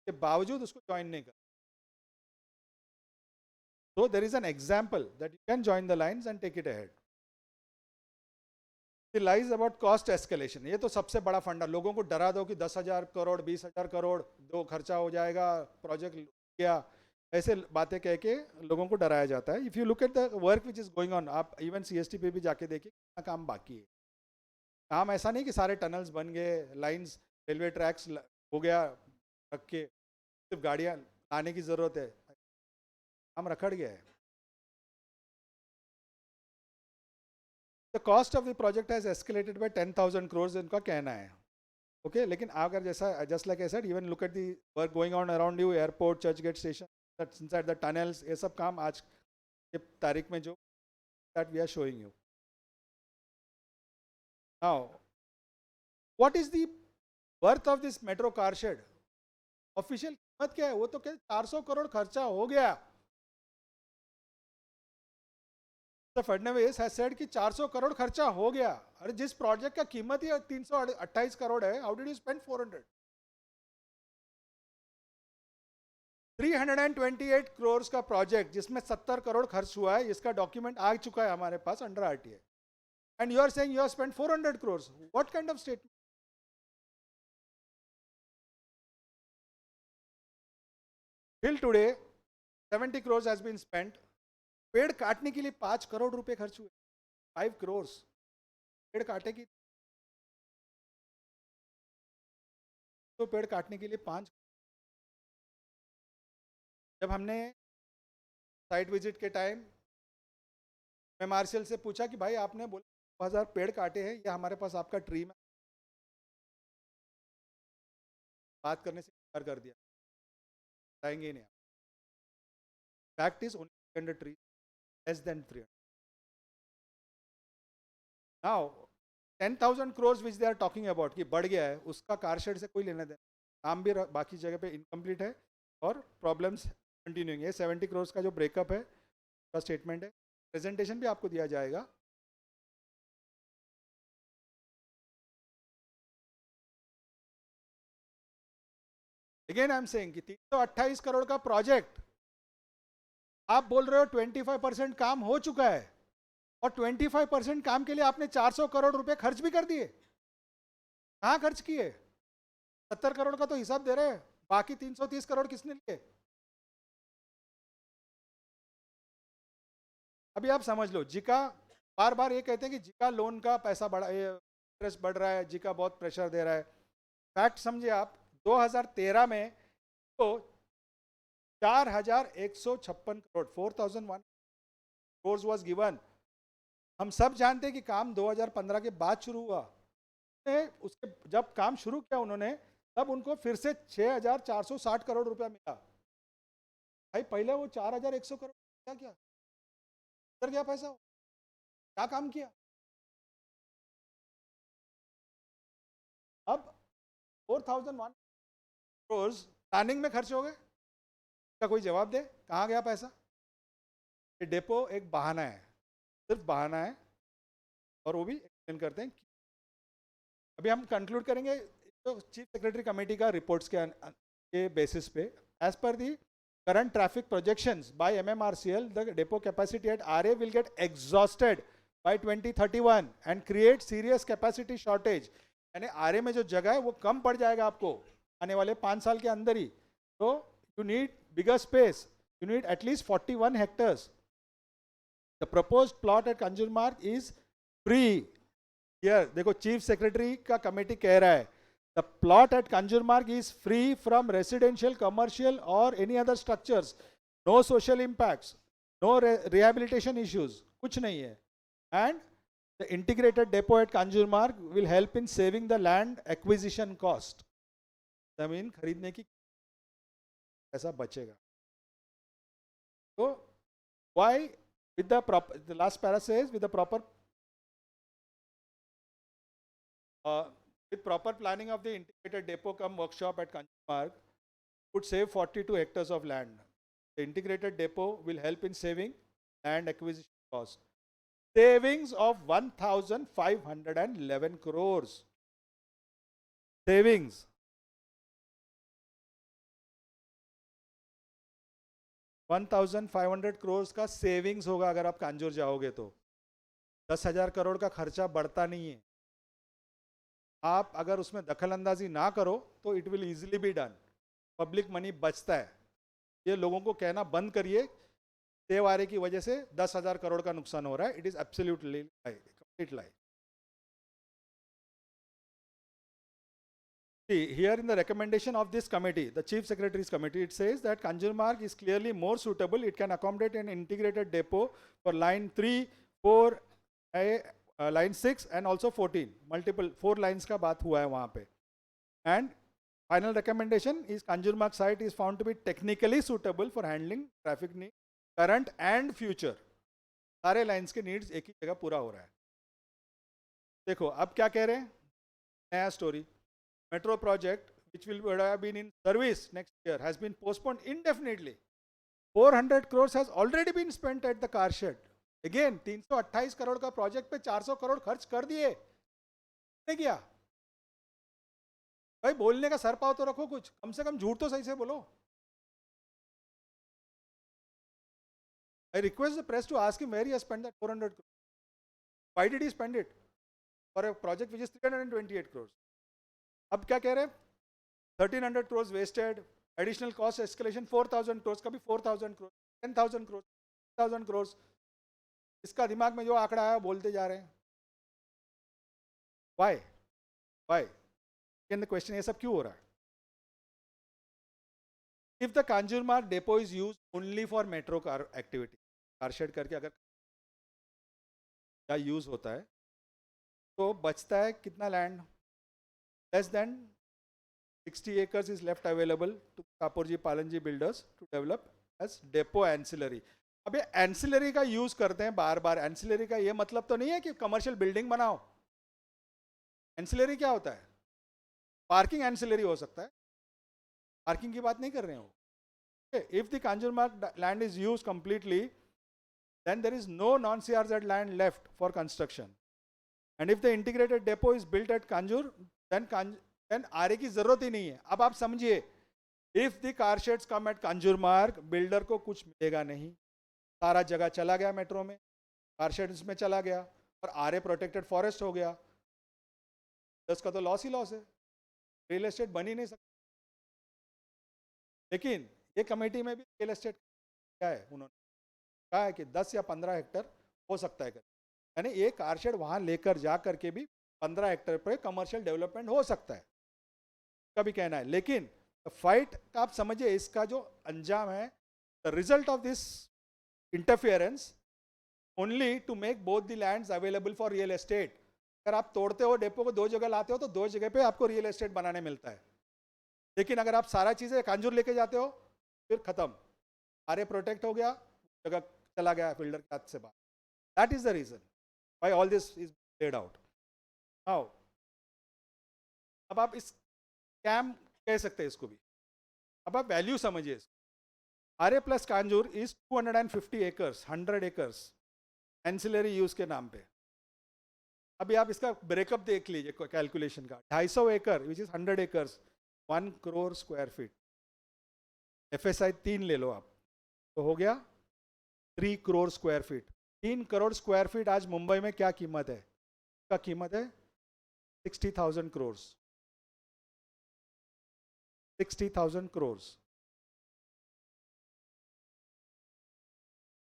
के बावजूद उसको ज्वाइन नहीं कर। So there is an example that you can join the lines and take it ahead. The lies about cost escalation, ये तो सबसे बड़ा फंडा, लोगों को डरा दो कि 10,000 करोड़ 20,000 करोड़ दो खर्चा हो जाएगा, प्रोजेक्ट क्या, ऐसे बातें कह के लोगों को डराया जाता है। If you look at the work which is going on, आप इवन CST पे भी जाके देखिए कितना काम बाकी है। काम ऐसा नहीं कि सारे टनल्स बन गए, लाइंस रेलवे ट्रैक्स हो गया रख के, सिर्फ गाड़ियाँ लाने की जरूरत है, काम रखड़ गया है। The cost of the project has escalated by 10,000 crores, इनका कहना है। ओके, लेकिन अगर जैसा just like I said, even look at the work going on around you, airport, Churchgate station, that's inside the tunnels, ये सब काम आज के तारीख में जो that we are showing you. Now, what is the worth of this metro car shed? Official कीमत क्या है? वो तो क्या 400 करोड़ खर्चा हो गया। फडणवीस हैज सेड कि 400 करोड़ खर्चा हो गया। अरे जिस प्रोजेक्ट का कीमत ही 328 करोड़ है, how did you spend 400? 328 crore का प्रोजेक्ट जिसमें 70 करोड़ खर्च हुआ है, इसका डॉक्यूमेंट आ चुका है हमारे पास under RTA, and you are saying you have spend 400 crore. What kind of statement? Till today 70 crore has been spent. पेड़ काटने के लिए 5 करोड़ रुपए खर्च हुए, 5 करोड़ पेड़ काटे की, तो पेड़ काटने के लिए 5। जब हमने साइट विजिट के टाइम मैं मार्शल से पूछा कि भाई आपने बोला 2000 पेड़ काटे हैं, ये हमारे पास आपका ट्री में, बात करने से इनकार कर दिया, बताएंगे ही नहीं। Fact is only 300 tree, less than 300। Now 10,000 crores which they are talking about कि बढ़ गया है, उसका कारशेड से कोई लेना देना, काम भी बाकी जगह पे इनकम्प्लीट है और प्रॉब्लम्स कंटिन्यूइंग है। 70 crores का जो ब्रेकअप है का स्टेटमेंट है, प्रेजेंटेशन भी आपको दिया जाएगा। अगेन आई एम सेइंग कि 328 करोड़ का प्रोजेक्ट, आप बोल रहे हो 25% काम हो चुका है, और 25% काम के लिए आपने 400 करोड़ रुपए खर्च भी कर दिए। कहां खर्च किए? 70 करोड़ का तो हिसाब दे रहे हैं, बाकी 330 करोड़ किसने लिए? अभी आप समझ लो, जिका बार बार ये कहते हैं कि जिका लोन का पैसा बढ़ा, इंटरेस्ट बढ़ रहा है, जिका बहुत प्रेशर दे रहा है। फैक्ट समझिए आप, 2013 में तो 4,156 करोड़ 4,001 crores was given। हम सब जानते हैं कि काम 2015 के बाद शुरू हुआ, उसके जब काम शुरू किया उन्होंने, तब उनको फिर से 6,460 करोड़ रुपया मिला। भाई पहले वो 4,100 करोड़ क्या किया, इधर गया पैसा, क्या काम किया? अब 4,001 crores प्लानिंग में खर्च हो गए, इसका कोई जवाब दे, कहाँ गया पैसा? ये डेपो एक बहाना है, सिर्फ बहाना है, और वो भी एक्सप्लेन करते हैं। अभी हम कंक्लूड करेंगे तो चीफ सेक्रेटरी कमेटी का रिपोर्ट्स के बेसिस पे, as per the current traffic projections by MMRCL, the depot capacity at RA will get exhausted by 2031 and create serious capacity shortage. यानी RA में जो जगह है वो कम पड़ जाएगा आपको आने वाले 5 साल के अंदर ही. तो you need bigger space, you need at least 41 hectares. The proposed plot at Kanjurmarg is free. Here देखो चीफ सेक्रेटरी का कमेटी कह रहा है, the plot at Kanjurmarg is free from residential, commercial or any other structures. No social impacts, no rehabilitation issues, कुछ नहीं है. And the integrated depot at Kanjurmarg will help in saving the land acquisition cost. जमीन खरीदने की पैसा बचेगा. So why with the proper, the last para says with the proper with proper planning of the integrated depot cum workshop at Kanjurmarg would save 42 hectares of land. The integrated depot will help in saving land acquisition cost. Savings of 1,511 crores. Savings. 1,500 crores का savings होगा अगर आप कांजूर जाओगे तो. 10,000 करोड़ का खर्चा बढ़ता नहीं है. आप अगर उसमें दखल अंदाजी ना करो तो it will easily be done. Public money बचता है. ये लोगों को कहना बंद करिए सेवारे की वजह से 10,000 करोड़ का नुकसान हो रहा है. It is absolutely complete lie. Here in the recommendation of this committee, the Chief Secretary's committee, it says that Kanjurmarg is clearly more suitable. It can accommodate an integrated depot for line 3, 4, line 6 and also 14. Multiple 4 lines का बात हुआ है वहाँ पे. And final recommendation is Kanjurmarg site is found to be technically suitable for handling traffic need, current and future. सारे lines के needs एक ही जगह पूरा हो रहा है. देखो अब क्या कह रहे हैं, नया story. Metro project, which will have been in service next year, has been postponed indefinitely. 400 crores has already been spent at the car shed. Again, 328 crore का प्रोजेक्ट पे 400 करोड़ खर्च कर दिए. नहीं किया भाई, बोलने का सर पाव तो रखो, कुछ कम से कम झूठ तो सही से बोलो. I request the press to ask him where he has spent that 400 crores. Why did he spend it for a project which is 328 crores? अब क्या कह रहे हैं, 1300 crores wasted, additional cost escalation 4000 crores, कभी 4000 crores, 10,000 crores, 10,000 crores. इसका दिमाग में जो आंकड़ा आया बोलते जा रहे हैं. Why? Again the question, ये सब क्यों हो रहा है? If the Kanjurmarg depot is used only for metro car activity, car shed करके अगर क्या यूज होता है तो बचता है कितना land? Less than 60 acres is left available to Kapurji Palanji builders to develop as depot ancillary. अब ये ancillary का यूज करते हैं बार बार. ancillary का ये मतलब तो नहीं है कि कमर्शियल बिल्डिंग बनाओ. ancillary क्या होता है? पार्किंग ancillary हो सकता है, पार्किंग की बात नहीं कर रहे हो. If the Kanjurmarg land is used completely, then there is no non-CRZ land left for construction. And if the integrated depot is built at Kanjur, then आरे की जरूरत ही नहीं है. अब आप समझिए, if the car sheds come at Kanjurmarg, builder को कुछ मिलेगा नहीं. सारा जगह चला गया मेट्रो में, कार शेड्स में चला गया और आरे प्रोटेक्टेड फॉरेस्ट हो गया. उसका तो लॉस ही लॉस है, रियल एस्टेट बन ही नहीं सकता. लेकिन ये कमेटी में भी रियल एस्टेट क्या है, उन्होंने कहा है कि 10 या 15 हेक्टर हो सकता है. यानी ये कार शेड वहां लेकर जा करके भी 15 हेक्टर पर कमर्शियल डेवलपमेंट हो सकता है, कभी कहना है. लेकिन फाइट का आप समझिए, इसका जो अंजाम है, the result of this interference only to make both the lands available for real estate. अगर आप तोड़ते हो डेपो को, 2 जगह लाते हो तो 2 जगह पे आपको रियल एस्टेट बनाने मिलता है. लेकिन अगर आप सारा चीजें कांजूर लेके जाते हो, फिर खत्म, आरे प्रोटेक्ट हो गया, जगह चला गया बिल्डर के हाथ से बाहर. That is the reason why all this is played out. Now अब आप इस स्कैम कह सकते हैं इसको भी. अब आप वैल्यू समझिए, Aarey plus Kanjur is 250 acres, 100 acres ancillary use के नाम पे। अभी आप इसका ब्रेकअप देख लीजिए कैलकुलेशन का, 250 एकड़ which is 100 acres, 1 crore square feet. FSI 3 ले लो आप, तो हो गया 3 crore square feet. 3 crore square feet आज मुंबई में क्या कीमत है? का कीमत है 60,000 crore. 60,000 crore.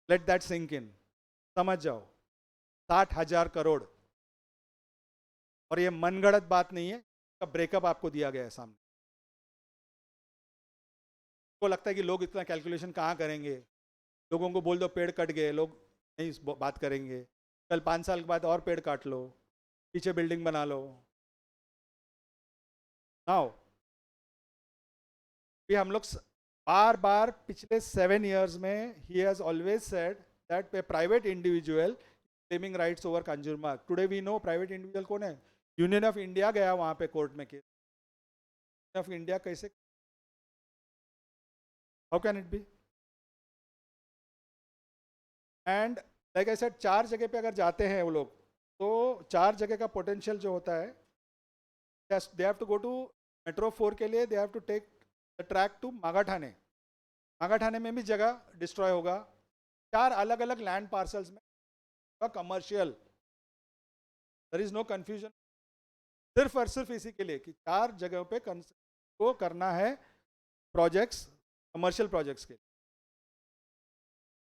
Let that sink in, समझ जाओ, 60,000 करोड़। और ये मनगढ़ंत बात नहीं है, का ब्रेकअप आपको दिया गया है सामने। को लगता है कि लोग इतना कैलकुलेशन कहाँ करेंगे, लोगों को बोल दो पेड़ कट गए, लोग नहीं इस बात करेंगे। कल 5 साल के बाद और पेड़ काट लो, पीछे बिल्डिंग बना लो। नाउ ये हम लोग बार बार पिछले 7 years में ही has always said that a private individual claiming rights over Kanjurmarg. Today we know private individual कौन है? यूनियन ऑफ इंडिया गया वहां पे कोर्ट में केस। यूनियन ऑफ इंडिया कैसे, how can it be? And like I said, 4 जगह पे अगर जाते हैं वो लोग, तो 4 जगह का पोटेंशियल जो होता है, they have to go to metro 4 के लिए, they have to take the track to Magathane. Magathane में भी जगह डिस्ट्रॉय होगा। 4 अलग अलग लैंड पार्सल्स में commercial, there is no confusion, सिर्फ और सिर्फ इसी के लिए कि 4 जगहों पे को करना है प्रोजेक्ट्स, कमर्शियल प्रोजेक्ट्स के।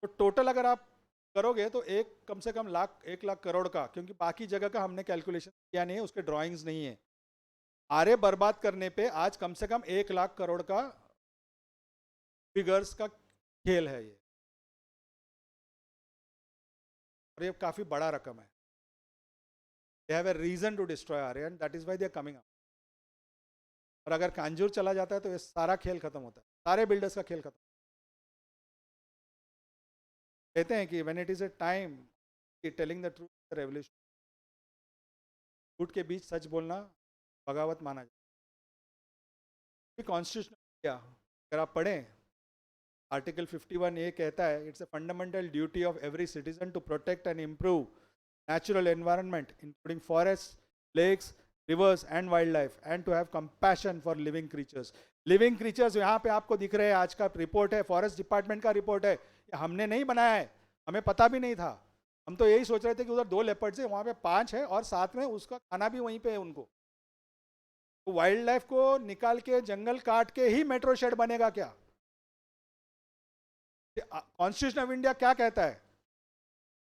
तो टोटल अगर आप करोगे तो कम से कम 1 लाख करोड़ का, क्योंकि बाकी जगह का हमने कैलकुलेशन किया नहीं है, उसके ड्राइंग्स नहीं है। आरे बर्बाद करने पे आज कम से कम 1 लाख करोड़ का फिगर्स का खेल है ये, और ये काफी बड़ा रकम है। They have a reason to destroy Aarey and that is why they are coming up. और अगर कांजूर चला जाता है तो ये सारा खेल खत्म होता है, सारे बिल्डर्स का खेल खत्म। कहते हैं कि when it is a time telling the truth revolution, झूठ के बीच सच बोलना बगावत माना जाए। कॉन्स्टिट्यूशन इंडिया अगर आप पढ़ें, आर्टिकल 51A कहता है, it's a fundamental duty of every citizen to protect and improve natural environment including forest, lakes, rivers and wild life, and to have compassion for living creatures. Living creatures यहाँ पे आपको दिख रहे हैं, आज का रिपोर्ट है, फॉरेस्ट डिपार्टमेंट का रिपोर्ट है, हमने नहीं बनाया है, हमें पता भी नहीं था। हम तो यही सोच रहे थे कि उधर 2 लेपर्ड्स है, वहाँ पे 5 है, और साथ में उसका खाना भी वहीं पे है उनको। तो वाइल्ड लाइफ को निकाल के जंगल काट के ही मेट्रो शेड बनेगा क्या? कॉन्स्टिट्यूशन ऑफ इंडिया क्या कहता है?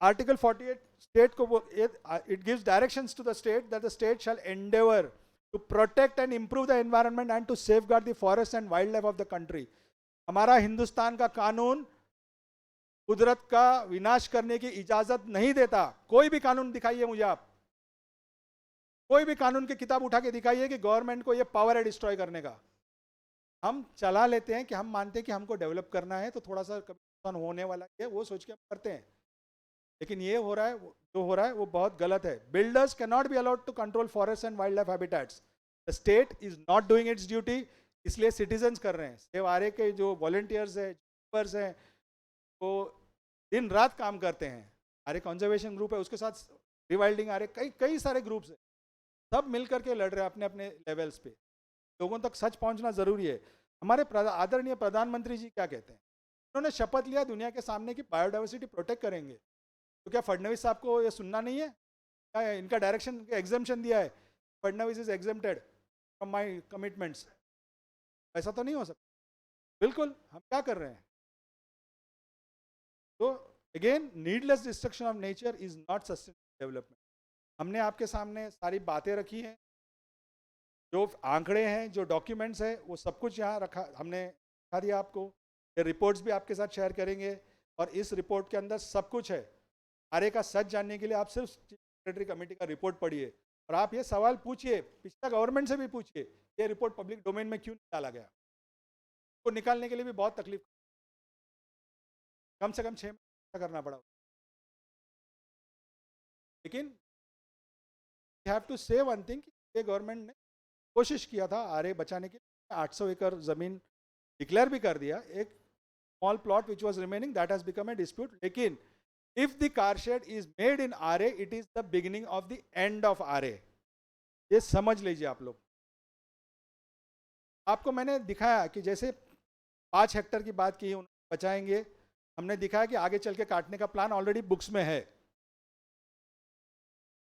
आर्टिकल 48 स्टेट को it gives directions to the state that the state shall endeavour to protect and improve the environment and to safeguard the forest and wild life of the country. हमारा हिंदुस्तान का कानून कुदरत का विनाश करने की इजाजत नहीं देता। कोई भी कानून दिखाइए मुझे आप, कोई भी कानून की किताब उठा के दिखाइए कि गवर्नमेंट को ये पावर है डिस्ट्रॉय करने का। हम चला लेते हैं कि हम मानते हैं कि हमको डेवलप करना है, तो थोड़ा सा नुकसान होने वाला है वो सोच के हम करते हैं, लेकिन ये हो रहा है, जो हो रहा है वो बहुत गलत है। Builders can not be allowed to control forest and wild life habitats. The state is not doing its duty, इसलिए सिटीजन्स कर रहे हैं। सेव आरे के जो वॉलंटियर्स हैं, हैं, वो दिन रात काम करते हैं। आरे कंजर्वेशन ग्रुप है, उसके साथ रिवाइल्डिंग आरे कई सारे ग्रुप्स हैं, सब मिलकर के लड़ रहे हैं अपने अपने लेवल्स पे। लोगों तक सच पहुंचना जरूरी है। हमारे आदरणीय प्रधानमंत्री जी क्या कहते हैं? उन्होंने शपथ लिया दुनिया के सामने कि बायोडाइवर्सिटी प्रोटेक्ट करेंगे। तो क्या फडणवीस साहब को ये सुनना नहीं है? क्या इनका डायरेक्शन एग्जाम्पशन दिया है, Fadnavis is exempted from my commitments? ऐसा तो नहीं हो सकता। बिल्कुल, हम क्या कर रहे हैं? तो again, needless destruction of nature is not sustainable development. हमने आपके सामने सारी बातें रखी हैं, जो आंकड़े हैं, जो डॉक्यूमेंट्स हैं, वो सब कुछ यहाँ रखा, हमने दिखा दिया आपको। ये रिपोर्ट्स भी आपके साथ शेयर करेंगे, और इस रिपोर्ट के अंदर सब कुछ है। आरे का सच जानने के लिए आप सिर्फ सेक्रेटरी कमेटी का रिपोर्ट पढ़िए, और आप ये सवाल पूछिए, पिछला गवर्नमेंट से भी पूछिए, ये रिपोर्ट पब्लिक डोमेन में क्यों निकाला गया? तो निकालने के लिए भी बहुत तकलीफ, कम से कम 6 महीने करना पड़ा। लेकिन वी हैव टू से वन थिंग, ये गवर्नमेंट ने कोशिश किया था आरे बचाने के लिए। 800 एकड़ जमीन डिक्लेयर भी कर दिया, एक small plot which was remaining that has become a dispute. लेकिन if the car shed is made in Aarey, it is the beginning of the end of Aarey. ये समझ लीजिए आप लोग. आपको मैंने दिखाया कि जैसे 5 हेक्टर की बात की, उन्हें बचाएंगे. हमने दिखाया कि आगे चल के काटने का प्लान ऑलरेडी बुक्स में है.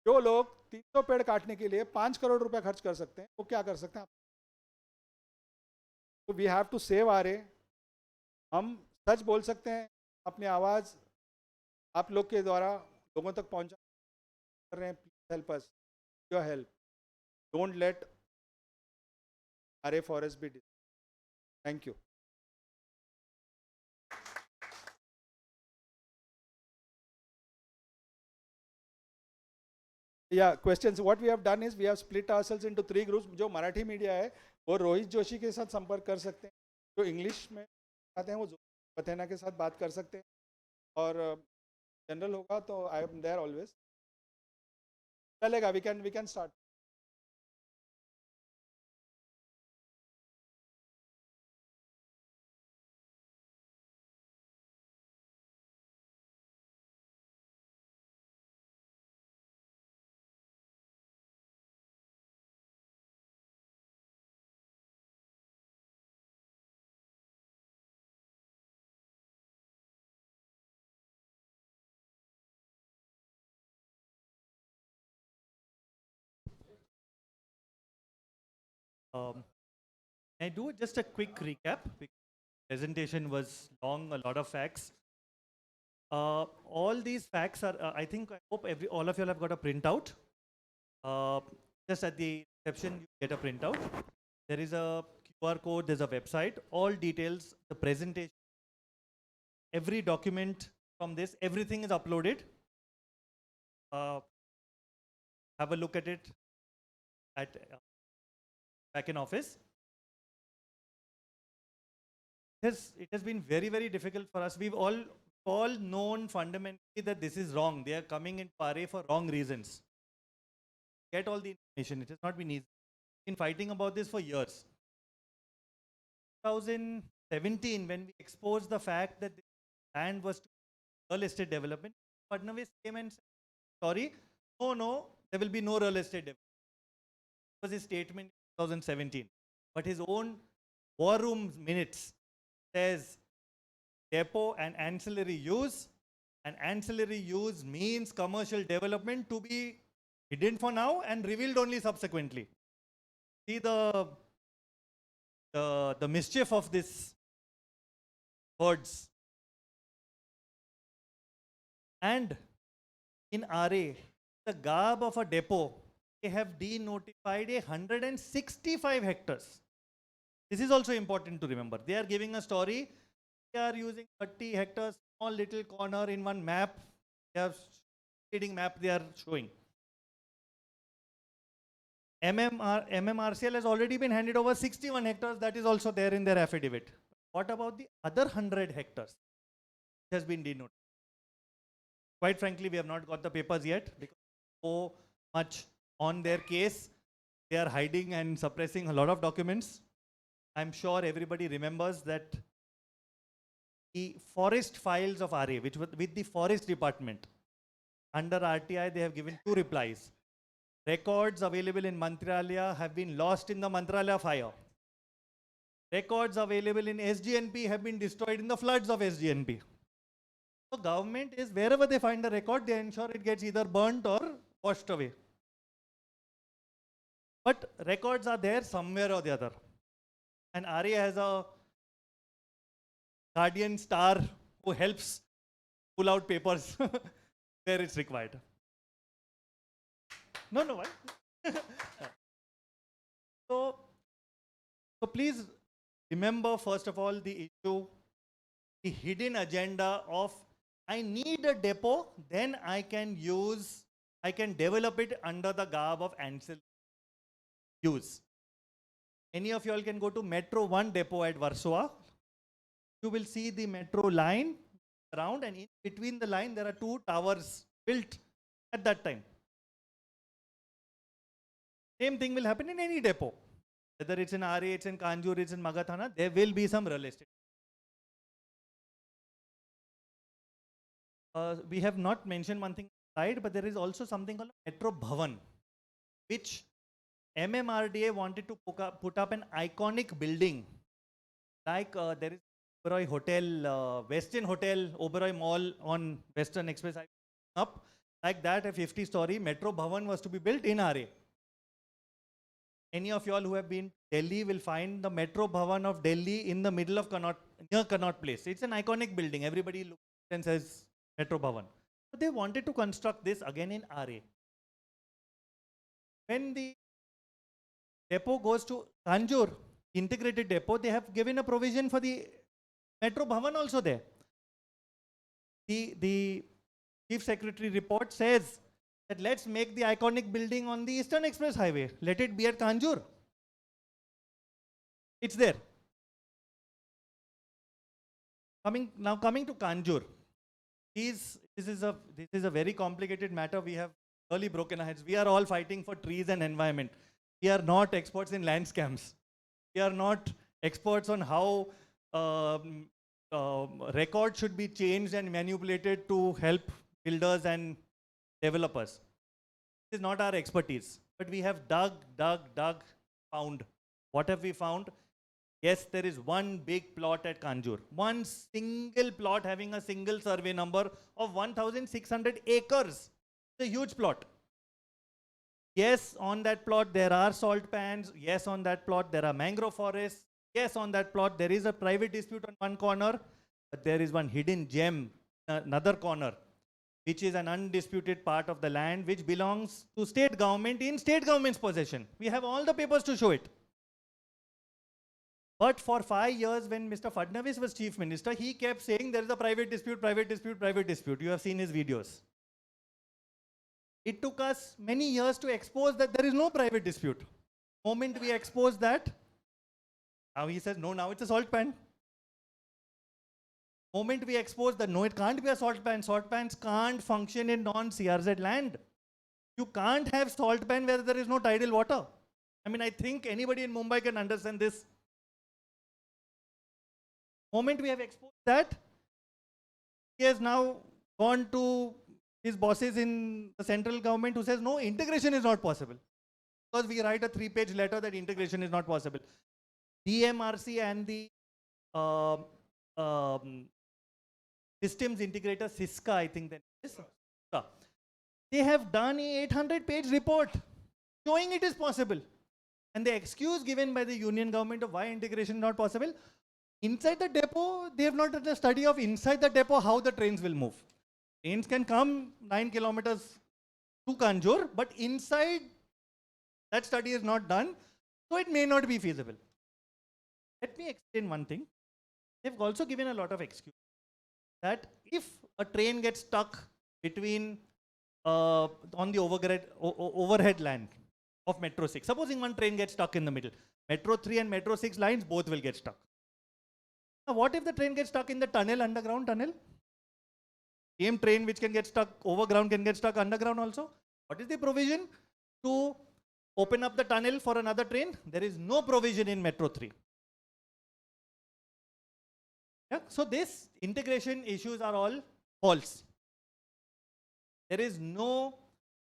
जो लोग 300 पेड़ काटने के लिए 5 करोड़ रुपए खर्च कर सकते हैं, वो क्या कर सकते हैं? तो we have to save Aarey. हम सच बोल सकते हैं, अपनी आवाज आप लोग के द्वारा लोगों तक पहुंचा कर रहे हैं. Please help us, your help. Don't let Aarey forest be. Thank you. या questions. What we have done is we have split ourselves into 3 groups. जो मराठी मीडिया है वो रोहित जोशी के साथ संपर्क कर सकते हैं. जो इंग्लिश में आते हैं वो पथेना के साथ बात कर सकते हैं. और जनरल होगा तो आई एम देयर ऑलवेज. चलेगा. We can start. I do just a quick recap. Presentation was long, a lot of facts. All these facts are, I think, I hope all of you have got a printout. Just at the reception, you get a printout. There is a QR code, there's a website, all details, the presentation, every document from this, everything is uploaded. Have a look at it at back in office. It has been very, very difficult for us. We've all known fundamentally that this is wrong. They are coming in RA for wrong reasons. Get all the information. It has not been easy. Been fighting about this for years. 2017, when we exposed the fact that the land was to real estate development, Fadnavis came and said, sorry, no, there will be no real estate development. That was his statement in 2017. But his own war room minutes says depot and ancillary use means commercial development to be hidden for now and revealed only subsequently. See the mischief of this words. And in RA, the garb of a depot, they have denotified 165 hectares. This is also important to remember. They are giving a story. They are using 30 hectares, small little corner in one map. They are shading map they are showing. MMRCL has already been handed over 61 hectares. That is also there in their affidavit. What about the other 100 hectares? It has been denoted. Quite frankly, we have not got the papers yet because so much on their case. They are hiding and suppressing a lot of documents. I'm sure everybody remembers that the forest files of RA, which was with the forest department, under RTI, they have given 2 replies. Records available in Mantralaya have been lost in the Mantralaya fire. Records available in SGNP have been destroyed in the floods of SGNP. So government is, wherever they find a record, they ensure it gets either burnt or washed away. But records are there somewhere or the other. And RA has a guardian star who helps pull out papers where it's required. No, why? So please remember, first of all, the issue, the hidden agenda of I need a depot, then I can develop it under the garb of ancillary use. Any of you all can go to Metro 1 depot at Warsaw. You will see the metro line around, and in between the line there are 2 towers built at that time. Same thing will happen in any depot. Whether it's in RA, it's in Kanjur, it's in Magathana, there will be some real estate. We have not mentioned one thing right, but there is also something called Metro Bhavan, which MMRDA wanted to put up an iconic building. Like there is Oberoi Hotel, Western Hotel, Oberoi Mall on Western Express Highway. Up like that, a 50-story Metro Bhavan was to be built in RA. Any of you all who have been to Delhi will find the Metro Bhavan of Delhi in the middle of Connaught, near Connaught Place. It's an iconic building. Everybody looks and says Metro Bhavan. So they wanted to construct this again in RA. When the depot goes to Kanjur, integrated depot, they have given a provision for the Metro Bhavan also there. The Chief Secretary report says that let's make the iconic building on the Eastern Express Highway. Let it be at Kanjur. It's there. Coming to Kanjur. This is a very complicated matter. We have really broken our heads. We are all fighting for trees and environment. We are not experts in land scams. We are not experts on how records should be changed and manipulated to help builders and developers. This is not our expertise. But we have dug, found. What have we found? Yes, there is one big plot at Kanjur. One single plot having a single survey number of 1,600 acres. It's a huge plot. Yes, on that plot there are salt pans. Yes, on that plot there are mangrove forests. Yes, on that plot there is a private dispute on one corner. But there is one hidden gem, another corner, which is an undisputed part of the land which belongs to state government in state government's possession. We have all the papers to show it. But for 5 years, when Mr. Fadnavis was chief minister, he kept saying there is a private dispute, private dispute, private dispute. You have seen his videos. It took us many years to expose that there is no private dispute. The moment we exposed that, now he says, no, now it's a salt pan. The moment we exposed that, no, it can't be a salt pan. Salt pans can't function in non-CRZ land. You can't have salt pan where there is no tidal water. I mean, I think anybody in Mumbai can understand this. Moment we have exposed that, he has now gone to his bosses in the central government who says, no, integration is not possible. Because we write a 3-page letter that integration is not possible. DMRC and the systems integrator, Siska, I think that is, they have done a 800-page report showing it is possible. And the excuse given by the union government of why integration is not possible, inside the depot, they have not done a study of inside the depot how the trains will move. Trains can come 9 kilometers to Kanjur, but inside that study is not done, so it may not be feasible. Let me explain one thing. They've also given a lot of excuses that if a train gets stuck between on the overhead land of Metro 6, supposing one train gets stuck in the middle, Metro 3 and Metro 6 lines both will get stuck. Now, what if the train gets stuck in the tunnel, underground tunnel? Same train which can get stuck overground can get stuck underground also. What is the provision to open up the tunnel for another train? There is no provision in Metro 3. Yeah? So this integration issues are all false. There is no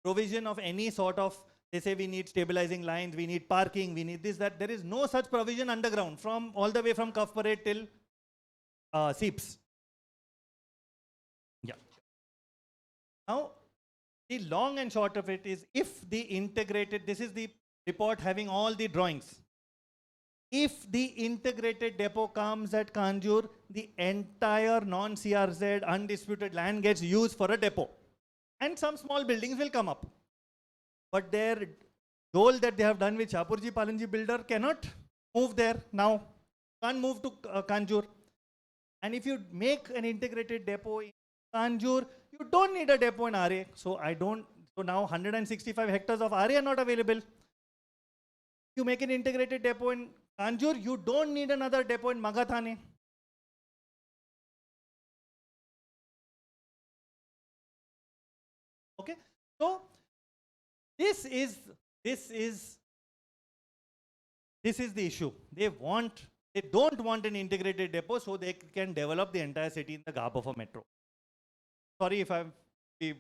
provision of any sort of, they say we need stabilizing lines, we need parking, we need this, that. There is no such provision underground from all the way from Kaf Parade till Seeps. Yeah. Now, the long and short of it is, if the integrated, this is the report having all the drawings. If the integrated depot comes at Kanjur, the entire non-CRZ undisputed land gets used for a depot. And some small buildings will come up. But their goal that they have done with Shapurji Palanji builder cannot move there now. Can't move to Kanjur. And if you make an integrated depot in Kanjur, you don't need a depot in RA. So now 165 hectares of RA are not available. You make an integrated depot in Kanjur, you don't need another depot in Magathane. Okay, so this is This is the issue. They don't want an integrated depot so they can develop the entire city in the garb of a metro. Sorry if I've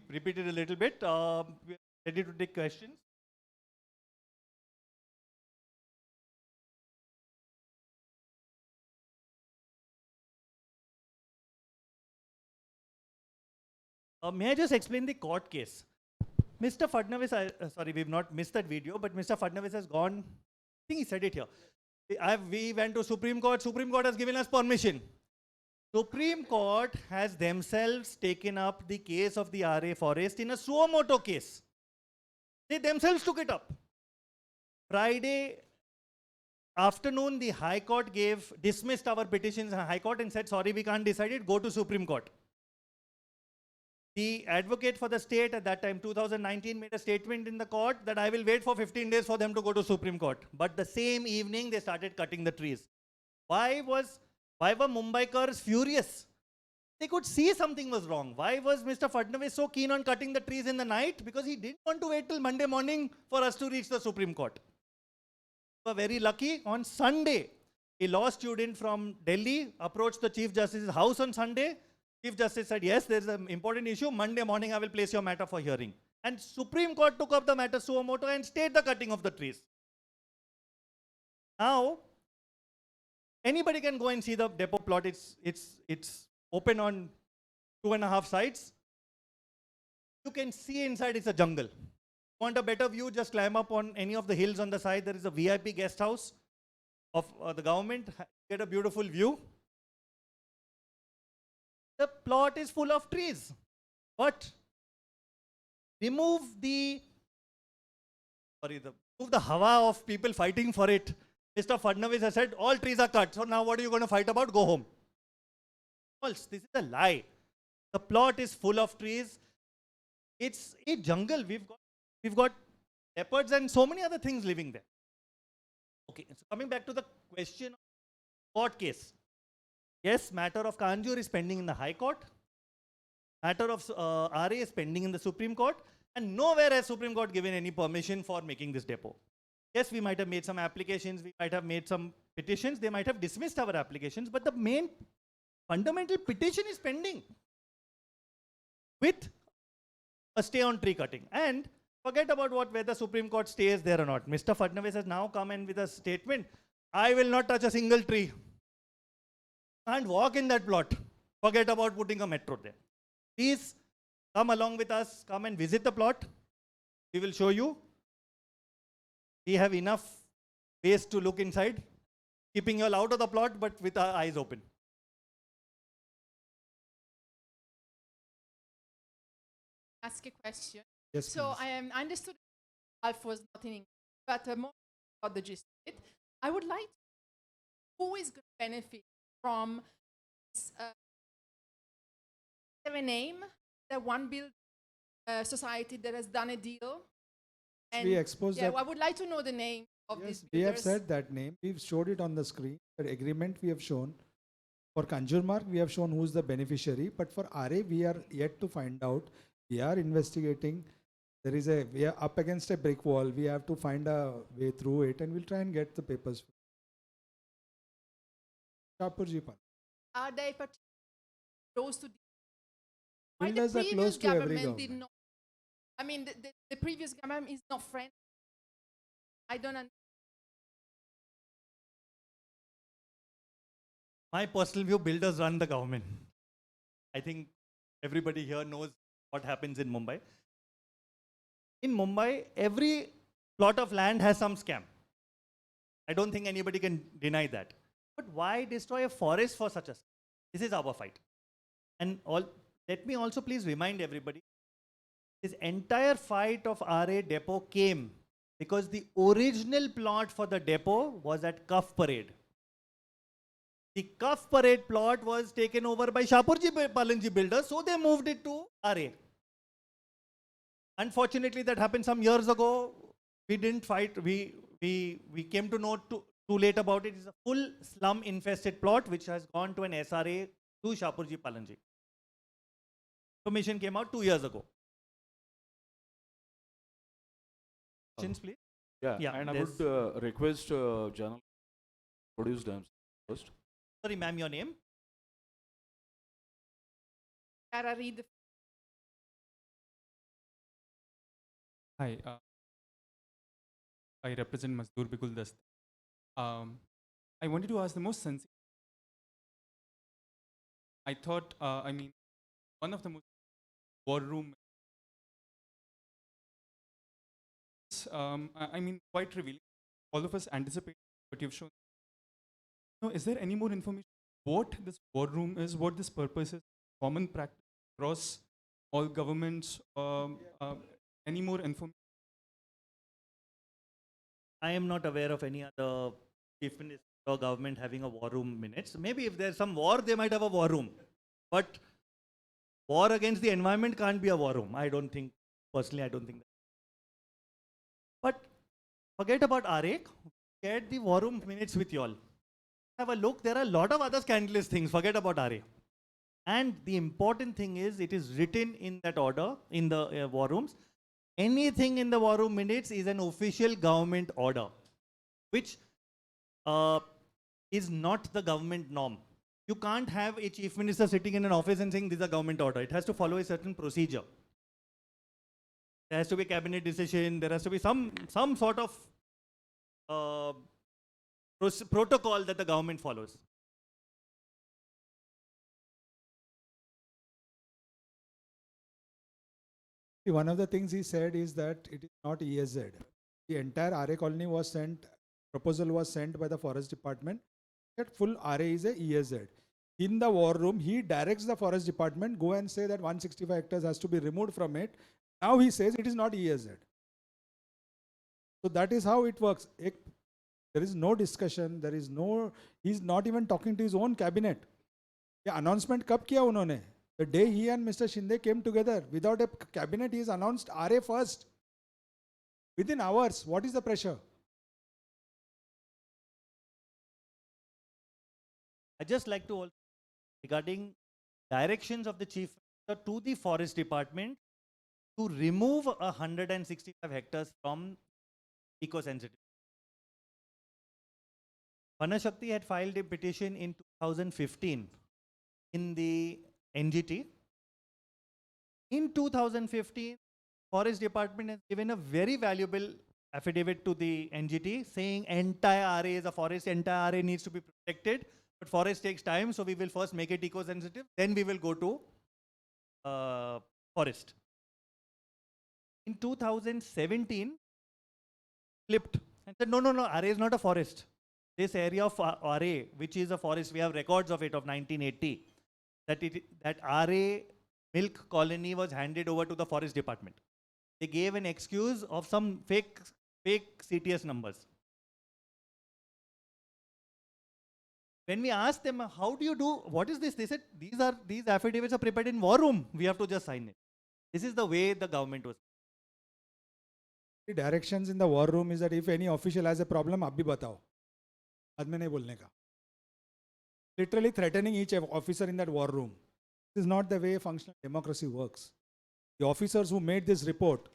repeated a little bit. We're ready to take questions. May I just explain the court case? Mr. Fadnavis, sorry, we've not missed that video, but Mr. Fadnavis has gone, I think he said it here. We went to Supreme Court has given us permission. Supreme Court has themselves taken up the case of the RA Forest in a suo moto case. They themselves took it up. Friday afternoon, the High Court dismissed our petitions in High Court and said, sorry, we can't decide it, go to Supreme Court. The advocate for the state at that time, 2019, made a statement in the court that I will wait for 15 days for them to go to Supreme Court. But the same evening, they started cutting the trees. Why were Mumbaikars furious? They could see something was wrong. Why was Mr. Fadnavis so keen on cutting the trees in the night? Because he didn't want to wait till Monday morning for us to reach the Supreme Court. We were very lucky. On Sunday, a law student from Delhi approached the Chief Justice's house on Sunday. Chief Justice said, yes, there's an important issue. Monday morning, I will place your matter for hearing. And Supreme Court took up the matter suo moto and stayed the cutting of the trees. Now, anybody can go and see the depot plot. It's open on 2.5 sides. You can see inside it's a jungle. Want a better view, just climb up on any of the hills on the side. There is a VIP guest house of the government. Get a beautiful view. The plot is full of trees, but remove the hawa of people fighting for it. Mr. Fadnavis has said all trees are cut. So now what are you going to fight about? Go home. False. This is a lie. The plot is full of trees. It's a jungle. We've got leopards and so many other things living there. Okay, so coming back to the question of court case. Yes, matter of Kanjur is pending in the High Court. Matter of RA is pending in the Supreme Court. And nowhere has Supreme Court given any permission for making this depot. Yes, we might have made some applications. We might have made some petitions. They might have dismissed our applications. But the main fundamental petition is pending with a stay on tree cutting. And forget about whether Supreme Court stays there or not. Mr. Fadnavis has now come in with a statement. I will not touch a single tree. Can't walk in that plot. Forget about putting a metro there. Please come along with us. Come and visit the plot. We will show you. We have enough space to look inside, keeping you all out of the plot, but with our eyes open. Ask a question. Yes, So please. I understood Alf was not in English, but more about the gist of it. I would like to know who is going to benefit from this, have a name, the one build society that has done a deal. And We exposed yeah, that. I would like to know the name of Yes, these we have builders. said that name. We've showed it on the screen. The agreement we have shown. For Kanjurmarg, we have shown who's the beneficiary. But for RA, we are yet to find out. We are investigating. We are up against a brick wall. We have to find a way through it, and we'll try and get the papers. Shapurji Pal. Are they particularly close to the why the Builders are previous close to every government did government. not? I mean, the previous government is not friendly. I don't understand. My personal view, builders run the government. I think everybody here knows what happens in Mumbai. In Mumbai, every plot of land has some scam. I don't think anybody can deny that. But why destroy a forest for such a scam? This is our fight. And let me also please remind everybody, this entire fight of RA depot came because the original plot for the depot was at Cuff Parade. The Cuff Parade plot was taken over by Shapurji Palanji builders, so they moved it to RA. Unfortunately, that happened some years ago. We didn't fight. We came to know too late about it. It's a full slum infested plot which has gone to an SRA to Shapurji Palanji. Information came out 2 years ago. Questions, please. Yeah, and I there's- would request General produce them first. Sorry, ma'am, your name? Can I read the Hi, I represent Mazdoor Bikul Dast. I wanted to ask the most sensitive. I thought, one of the most war room, quite revealing. All of us anticipate what you've shown. No, is there any more information? What this war room is, what this purpose is, common practice across all governments, any more information? I am not aware of any other chief minister or government having a war room minutes. Maybe if there's some war, they might have a war room. But war against the environment can't be a war room. I don't think, personally, I don't think that. But forget about RA. Get the war room minutes with you all. Have a look. There are a lot of other scandalous things. Forget about RA. And the important thing is, it is written in that order, in the war rooms. Anything in the war room minutes is an official government order, which is not the government norm. You can't have a chief minister sitting in an office and saying this is a government order. It has to follow a certain procedure. There has to be a cabinet decision. There has to be some sort of protocol that the government follows. See, one of the things he said is that it is not ESZ. The entire RA colony was sent, proposal was sent by the forest department that full RA is a ESZ. In the war room, he directs the forest department, go and say that 165 hectares has to be removed from it. Now he says it is not ESZ. So that is how it works. There is no discussion, there is no, he's not even talking to his own cabinet. The announcement कब किया उन्होंने? The day he and Mr. Shinde came together, without a cabinet, he has announced RA first. Within hours, what is the pressure? I just like to also, regarding directions of the chief minister to the forest department to remove 165 hectares from eco-sensitive. Vanashakti had filed a petition in 2015 in the NGT. In 2015, Forest Department has given a very valuable affidavit to the NGT saying entire RA is a forest, entire RA needs to be protected, but forest takes time, so we will first make it eco-sensitive, then we will go to forest. In 2017, flipped and said, no, RA is not a forest. This area of RA, which is a forest, we have records of it of 1980, that RA milk colony was handed over to the forest department. They gave an excuse of some fake CTS numbers. When we asked them, how do you do, what is this? They said, these affidavits are prepared in war room. We have to just sign it. This is the way the government was. The directions in the war room is that if any official has a problem, आप भी बताओ. बाद में नहीं बोलने का. Literally threatening each officer in that war room. This is not the way functional democracy works. The officers who made this report,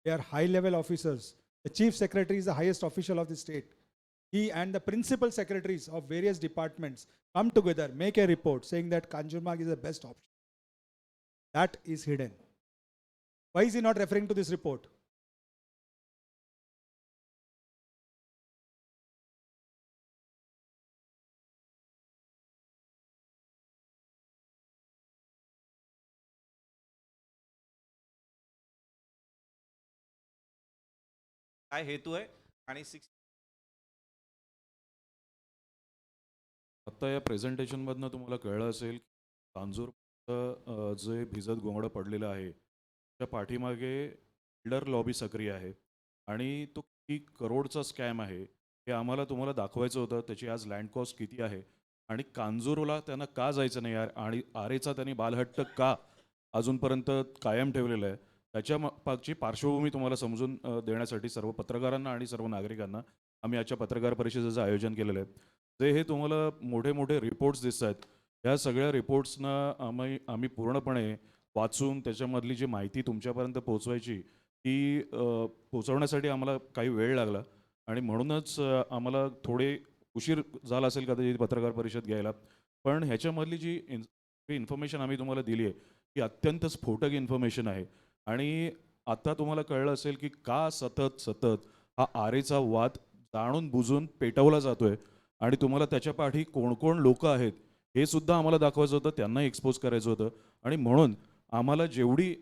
they are high-level officers. The chief secretary is the highest official of the state. He and the principal secretaries of various departments come together, make a report saying that Kanjurmarg is the best option. That is hidden. Why is he not referring to this report? काय हेतू आहे आणि आत्ता या प्रेझेंटेशनमधनं तुम्हाला कळलं असेल कांजूर जे भिजत गोंगडं पडलेलं आहे त्या पाठीमागे बिल्डर लॉबी सक्रिय आहे आणि तो किती करोडचा स्कॅम आहे हे आम्हाला तुम्हाला दाखवायचं होतं. त्याची आज लँड कॉस्ट किती आहे आणि कांजूरला त्यांना का जायचं नाही आणि आरेचा त्यांनी बालहट्ट का अजूनपर्यंत कायम ठेवलेला आहे त्याच्या मागची पार्श्वभूमी तुम्हाला समजून देण्यासाठी सर्व पत्रकारांना आणि सर्व नागरिकांना आम्ही आजच्या पत्रकार परिषदेचं आयोजन केलेलं आहे. जे हे तुम्हाला मोठे मोठे रिपोर्ट्स दिसत आहेत ह्या सगळ्या रिपोर्ट्सना आम्ही पूर्णपणे वाचून त्याच्यामधली जी माहिती तुमच्यापर्यंत पोहोचवायची ती पोहोचवण्यासाठी आम्हाला काही वेळ लागला. आणि म्हणूनच आम्हाला थोडे उशीर झाला असेल कदाचित पत्रकार परिषद घ्यायला. पण ह्याच्यामधली जी इन्फॉर्मेशन आम्ही तुम्हाला दिली आहे ही अत्यंत स्फोटक इन्फॉर्मेशन आहे. आणि आता तुम्हाला कळलं असेल की का सतत हा आरेचा वाद जाणून बुजून पेटवला जातोय आणि तुम्हाला त्याच्या पाठी कोण कोण लोक आहेत हे सुद्धा आम्हाला दाखवायचं होतं, त्यांना एक्सपोज करायचं होतं. आणि म्हणून आम्हाला जेवढी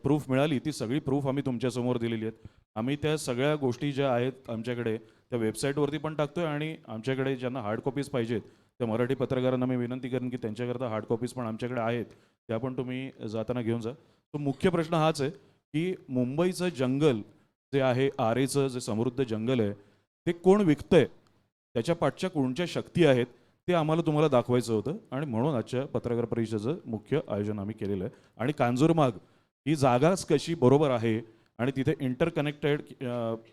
प्रूफ मिळाली ती सगळी प्रूफ आम्ही तुमच्यासमोर दिलेली आहेत. आम्ही त्या सगळ्या गोष्टी ज्या आहेत आमच्याकडे त्या वेबसाईटवरती पण टाकतोय आणि आमच्याकडे ज्यांना हार्ड कॉपीज पाहिजेत त्या मराठी पत्रकारांना मी विनंती करेन की त्यांच्याकरता हार्ड कॉपीज पण आमच्याकडे आहेत, त्या पण तुम्ही जाताना घेऊन जा. तो मुख्य प्रश्न हाच आहे की मुंबईचं जंगल जे आहे, आरेचं जे समृद्ध जंगल आहे ते कोण विकतंय, त्याच्या पाठच्या कोणत्या शक्ती आहेत ते आम्हाला तुम्हाला दाखवायचं होतं. आणि म्हणून आजच्या पत्रकार परिषदेचं मुख्य आयोजन आम्ही केलेलं आहे. आणि कांजूरमार्ग ही जागाच कशी बरोबर आहे आणि तिथे इंटरकनेक्टेड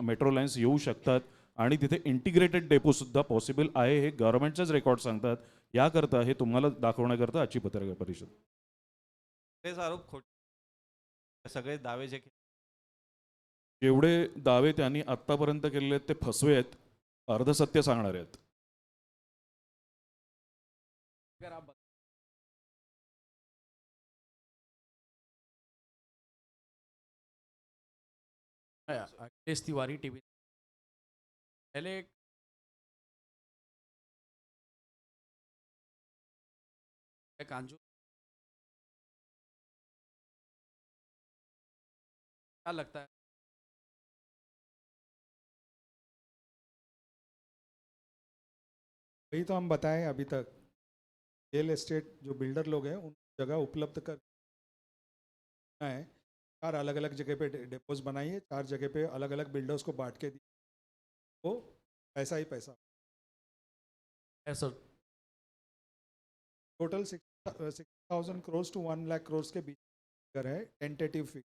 मेट्रो लाईन्स येऊ शकतात आणि तिथे इंटिग्रेटेड डेपोसुद्धा पॉसिबल आहे हे गव्हर्नमेंटचेच रेकॉर्ड सांगतात. याकरता हे तुम्हाला दाखवण्याकरता आजची पत्रकार परिषद. तेच आरोप खोटे, सगळे दावे जे जेवढे दावे त्यांनी आत्तापर्यंत केलेले आहेत ते फसवे आहेत, अर्धसत्य सांगणारे आहेत. अगर आप अखिलेश तिवारी टीवी पहले कांजू क्या लगता है वही तो हम बताएं अभी तक, रियल एस्टेट जो बिल्डर लोग हैं उन जगह उपलब्ध कर है, 4 अलग अलग जगह पे डेपोज बनाइए, 4 जगह पे अलग अलग बिल्डर्स को बांट के दी, वो पैसा ही पैसा. Sir total 6,000 crore to 1 lakh crore के बीच फिगर है, टेंटेटिव फिगर.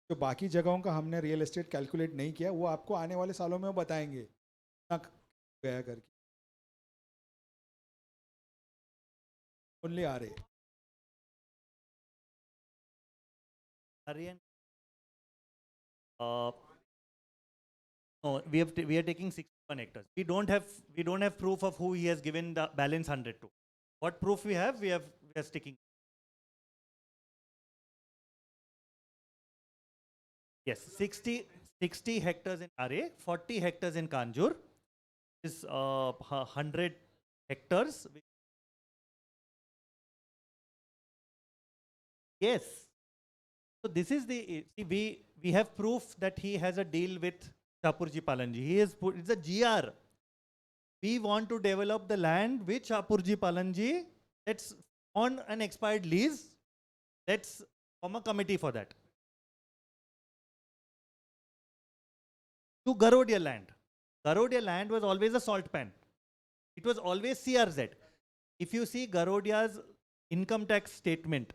जो बाकी जगहों का हमने रियल एस्टेट कैलकुलेट नहीं किया वो आपको आने वाले सालों में वो बताएंगे ना गया करके. ओनली आ रहे Aryan. No, we are taking 61 hectares. We don't have proof of who he has given the balance 100 to. What proof we are sticking. Yes, 60 hectares in Are, 40 hectares in Kanjur. Is 100 hectares. Yes. So this is the, see, we have proof that he has a deal with Shapurji Palanji. He is it's a GR. We want to develop the land with Shapurji Palanji. Let's on an expired lease. Let's form a committee for that. To Garodia land. Garodia land was always a salt pan. It was always CRZ. If you see Garodia's income tax statement,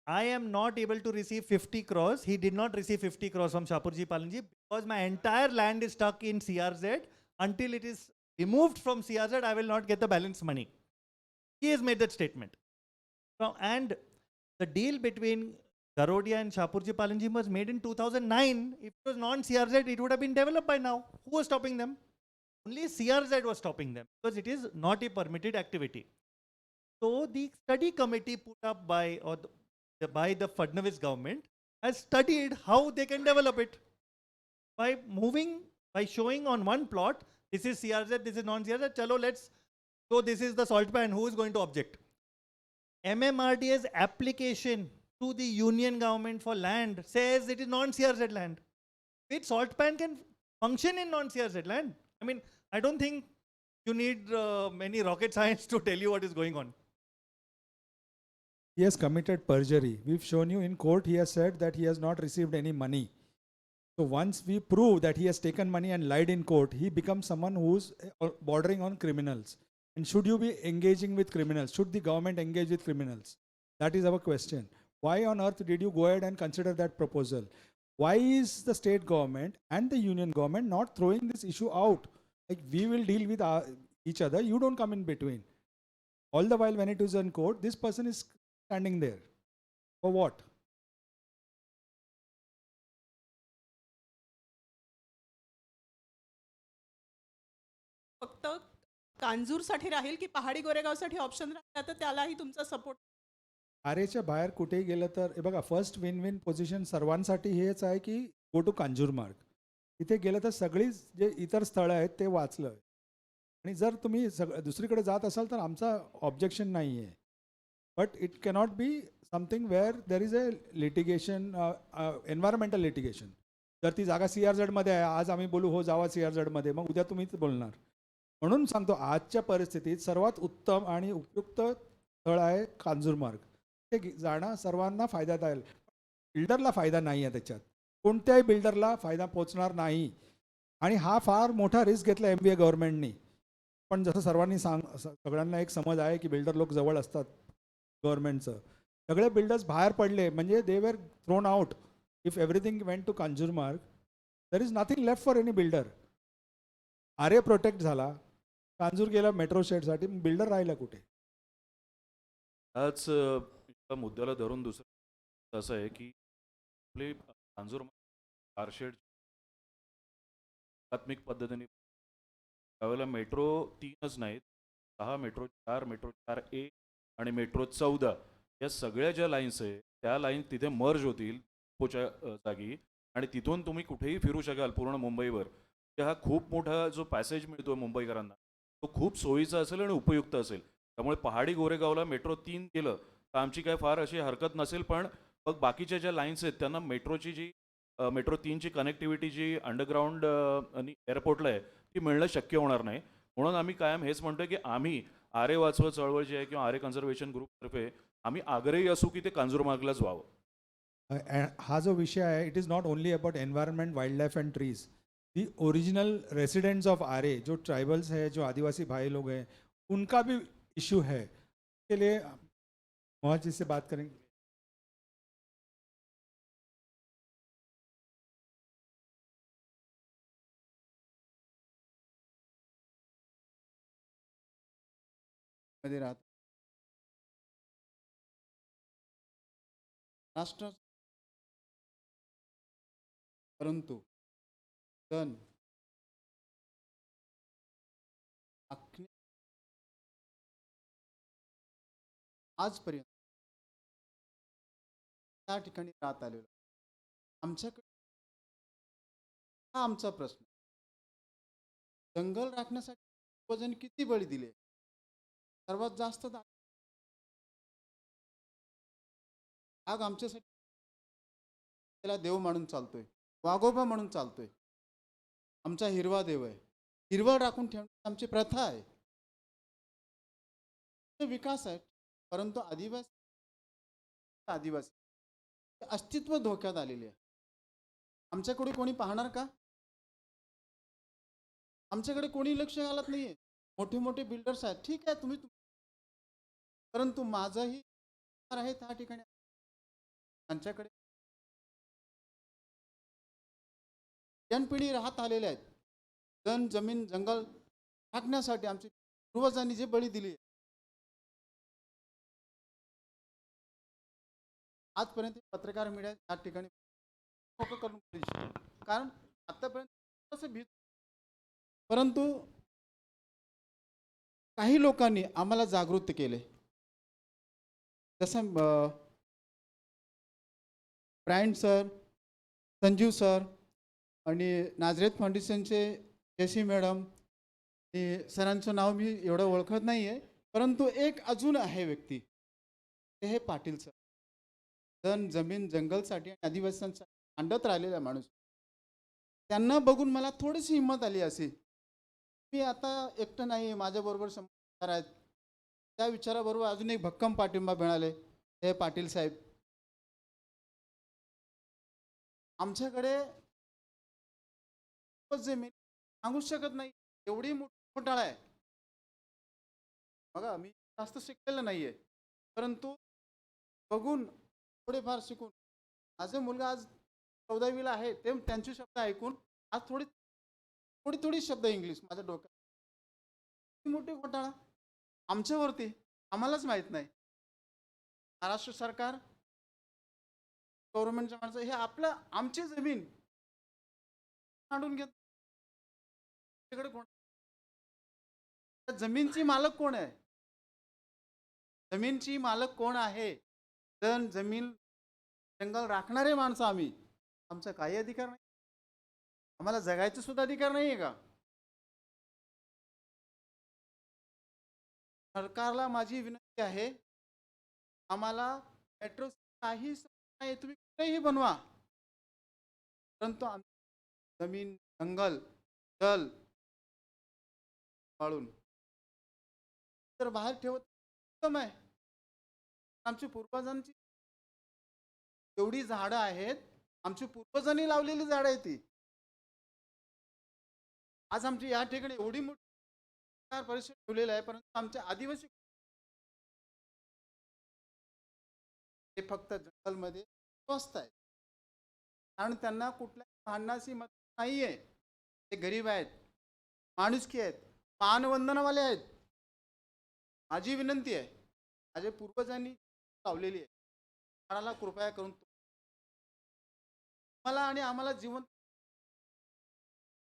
I am not able to receive 50 crores. He did not receive 50 crores from Shapurji Palanji because my entire land is stuck in CRZ. Until it is removed from CRZ, I will not get the balance money. He has made that statement. And the deal between Garodia and Shapurji Palanji was made in 2009. If it was non-CRZ, it would have been developed by now. Who was stopping them? Only CRZ was stopping them because it is not a permitted activity. So the study committee put up by the Fadnavis government has studied how they can develop it by showing on one plot, this is CRZ, this is non-CRZ, chalo let's, so this is the salt pan, who is going to object? MMRDA's application to the union government for land says it is non-CRZ land. Which salt pan can function in non-CRZ land? I mean, I don't think you need many rocket science to tell you what is going on. He has committed perjury. We've shown you in court, he has said that he has not received any money. So once we prove that he has taken money and lied in court, he becomes someone who's bordering on criminals. And should you be engaging with criminals? Should the government engage with criminals? That is our question. Why on earth did you go ahead and consider that proposal? Why is the state government and the union government not throwing this issue out? Like, we will deal with each other, you don't come in between. All the while when it is in court, this person is standing there. For what? फक्त कांजूरसाठी राहील की पहाडी गोरेगावसाठी option राहिला तर त्यालाही तुमचा support? आरेच्या बाहेर कुठेही गेलं तर हे बघा, फर्स्ट विन विन पोझिशन सर्वांसाठी हेच आहे की गो टू कांजूरमार्ग. तिथे गेलं तर सगळी जे इतर स्थळं आहेत ते वाचलं. आणि जर तुम्ही दुसरीकडे जात असाल तर आमचा ऑब्जेक्शन नाही आहे. But it cannot be something where there is a litigation, environmental litigation. जर ती जागा CRZमध्ये आहे, आज आम्ही बोलू हो जावा CRZमध्ये, मग उद्या तुम्हीच बोलणार. म्हणून सांगतो, आजच्या परिस्थितीत सर्वात उत्तम आणि उपयुक्त स्थळ आहे कांजूरमार्ग. ते जाणं सर्वांना फायद्यात आहे. बिल्डरला फायदा नाही आहे त्याच्यात, कोणत्याही बिल्डरला फायदा पोचणार नाही. आणि हा फार मोठा रिस्क घेतला MBA गव्हर्नमेंटनी. पण जसं सर्वांनी सगळ्यांना एक समज आहे की बिल्डर लोक जवळ असतात गव्हर्नमेंटचं. सगळे बिल्डर्स बाहेर पडले म्हणजे they were thrown out. If everything went to Kanjurmarg there is nothing left for any builder. Aarey protect झाला, कांजूर गेला मेट्रो शेडसाठी, बिल्डर राहिला कुठे? आज मुद्द्याला धरून दुसरं असं आहे की आपले कांजूर कारशेड एकात्मिक पद्धतीने त्यावेळेला मेट्रो 3च नाहीत, 6 मेट्रो, 4 मेट्रो, 4A आणि मेट्रो 14 या सगळ्या ज्या लाईन्स आहे त्या लाईन तिथे मर्ज होतील पोच्या जागी आणि तिथून तुम्ही कुठेही फिरू शकाल पूर्ण मुंबईवर. तर हा खूप मोठा जो पॅसेज मिळतो मुंबईकरांना तो खूप सोयीचा असेल आणि उपयुक्त असेल. त्यामुळे पहाडी गोरेगावला मेट्रो 3 केलं तर आमची काय फार अशी हरकत नसेल. पण मग बाकीच्या ज्या लाईन्स आहेत त्यांना मेट्रोची जी मेट्रो 3ची कनेक्टिव्हिटी जी अंडरग्राऊंड आणि एअरपोर्टला आहे ती मिळणं शक्य होणार नाही. म्हणून आम्ही कायम हेच म्हणतो की आम्ही आरे वाचवा चळवळ जी आहे किंवा आरे कन्झर्वेशन ग्रुपतर्फे आम्ही आग्रही असू की ते कांजूरमार्गलाच व्हावं. हा जो विषय आहे, it is not only about environment, wild life and trees. The original residents of Aarey, जो ट्राइबल्स है, जो आदिवासी भाई लोग हैं, उनका भी इशू है. के लिए मोहन जी से बात करेंगे. मध्ये राहत राष्ट्र, परंतु सण आजपर्यंत त्या ठिकाणी राहत आलेलो. आमच्याकडे हा आमचा प्रश्न, जंगल राखण्यासाठी वजन किती बळी दिले? सर्वात जास्त आग आमच्यासाठी त्याला देव म्हणून चालतोय, वाघोबा म्हणून चालतोय. आमचा हिरवा देव आहे. हिरवळ राखून ठेवण्याची आमची प्रथा आहे. विकास आहे, परंतु आदिवासी अस्तित्व धोक्यात आलेले आहे. आमच्याकडे कोणी पाहणार का? आमच्याकडे कोणी लक्ष घालत नाहीये. मोठे मोठे बिल्डर्स आहेत, ठीक आहे तुम्ही, परंतु माझंही आहे त्या ठिकाणी. त्यांच्याकडे पिढी राहत आलेले आहेत. जमीन जंगल राखण्यासाठी आमच्या पूर्वजांनी जे बळी दिली आजपर्यंत पत्रकार मीडिया या ठिकाणी करून, कारण आतापर्यंत कसं भीत, परंतु काही लोकांनी आम्हाला जागृत केले. जसं ब्रायन सर, संजीव सर आणि नाझरेथ फाउंडेशनचे जेसी मॅडम, सरांचं नाव मी एवढं ओळखत नाही आहे, परंतु एक अजून आहे व्यक्ती, ते हे पाटील सर. जमीन जंगलसाठी आणि आदिवासींसाठी अंडत राहिलेला माणूस. त्यांना बघून मला थोडीशी हिंमत आली असे, मी आता एकटं नाही आहे, माझ्याबरोबर समजदार आहेत. त्या विचाराबरोबर अजून एक भक्कम पाठिंबा मिळाले, हे पाटील साहेब. आमच्याकडे जे मी सांगू शकत नाही एवढी मोठी घोटाळा आहे. बघा, मी जास्त शिकलेलं नाही आहे, परंतु बघून थोडेफार शिकून, माझा मुलगा आज 14वीला आहे, ते त्यांचे शब्द ऐकून आज थोडी शब्द इंग्लिश माझ्या डोक्यात. मोठी घोटाळा आमच्यावरती, आम्हालाच माहित नाही. महाराष्ट्र सरकार, गव्हर्नमेंटच्या माणसं हे आमची जमीन काढून घेत. त्या जमीनची मालक कोण आहे? जमीनची मालक कोण आहे? जमीन जंगल राखणारे माणसं आम्ही. आमचा काही अधिकार नाही? आम्हाला जगायचा सुद्धा अधिकार नाही आहे का? सरकारला माझी विनंती आहे, आम्हाला मेट्रो काही नाही, तुम्ही कुठेही बनवा, परंतु जमीन, जंगल, जल वाळून तर बाहेर ठेवत उत्तम आहे. आमची पूर्वजांची एवढी झाडं आहेत, आमची पूर्वजांनी लावलेली झाडं आहेत ती. आज आमची या ठिकाणी एवढी मोठी परिषद ठेवलेला आहे, परंतु आमचे आदिवासी ते फक्त जंगलमध्ये स्वस्त आहेत आणि त्यांना कुठल्याही भांडणाची मत नाहीये. ते गरीब आहेत, माणुसकी आहेत, मानवंदनावाले आहेत. माझी विनंती आहे, माझ्या पूर्वजांनी लावलेली आहे, झाडाला कृपया करून मला आणि आम्हाला जिवंत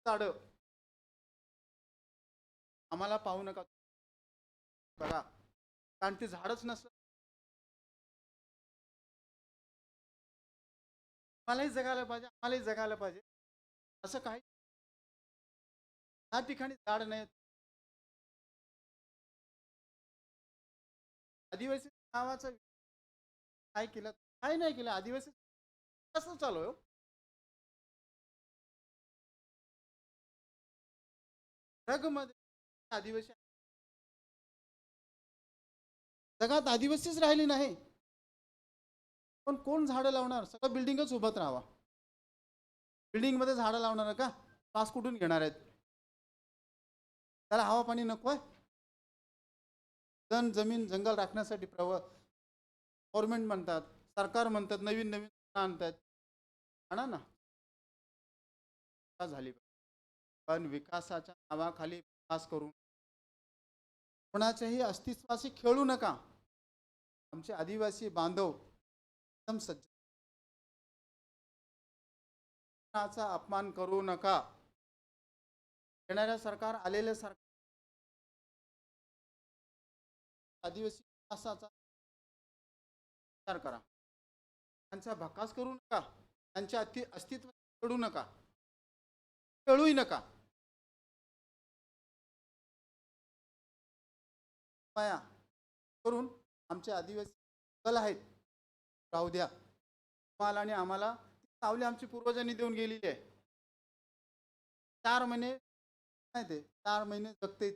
झाडं आम्हाला पाहू नका बघा, कारण ते झाडच नसतं. मलाही जगायला पाहिजे, आम्हालाही जगायला पाहिजे, असं काही या ठिकाणी झाड नाही. आदिवासी नावाचा काय केलं? काय नाही केलं. आदिवासी कसं चालू आहे? जगमध्ये आदिवासी, जगात आदिवासीच राहिली नाही. पण कोण झाडं लावणार? सगळं बिल्डिंगच उभत राहावा. बिल्डिंग मध्ये झाडं लावणार का? पास कुठून घेणार आहेत? त्याला हवा पाणी नको आहे? जमीन जंगल राखण्यासाठी गव्हर्नमेंट म्हणतात, सरकार म्हणतात, नवीन नवीन आणतात, आणा ना, झाली. पण विकासाच्या नावाखाली विकास करून कोणाच्याही अस्तित्वाशी खेळू नका. आमचे आदिवासी बांधव एकदम सज्जनाचा अपमान करू नका. येणाऱ्या सरकार, आलेले सरकार आदिवासी विकासाचा विचार करा. त्यांचा भकास करू नका, त्यांच्या अस्तित्व खेळू नका, खेळूही नका. माया करून आमचे आदिवासी कल आहेत राहू द्या. तुम्हाला आणि आम्हाला सावली आमची पूर्वजांनी देऊन गेलेली आहे. 4 महिने नाही, ते 4 महिने जगते,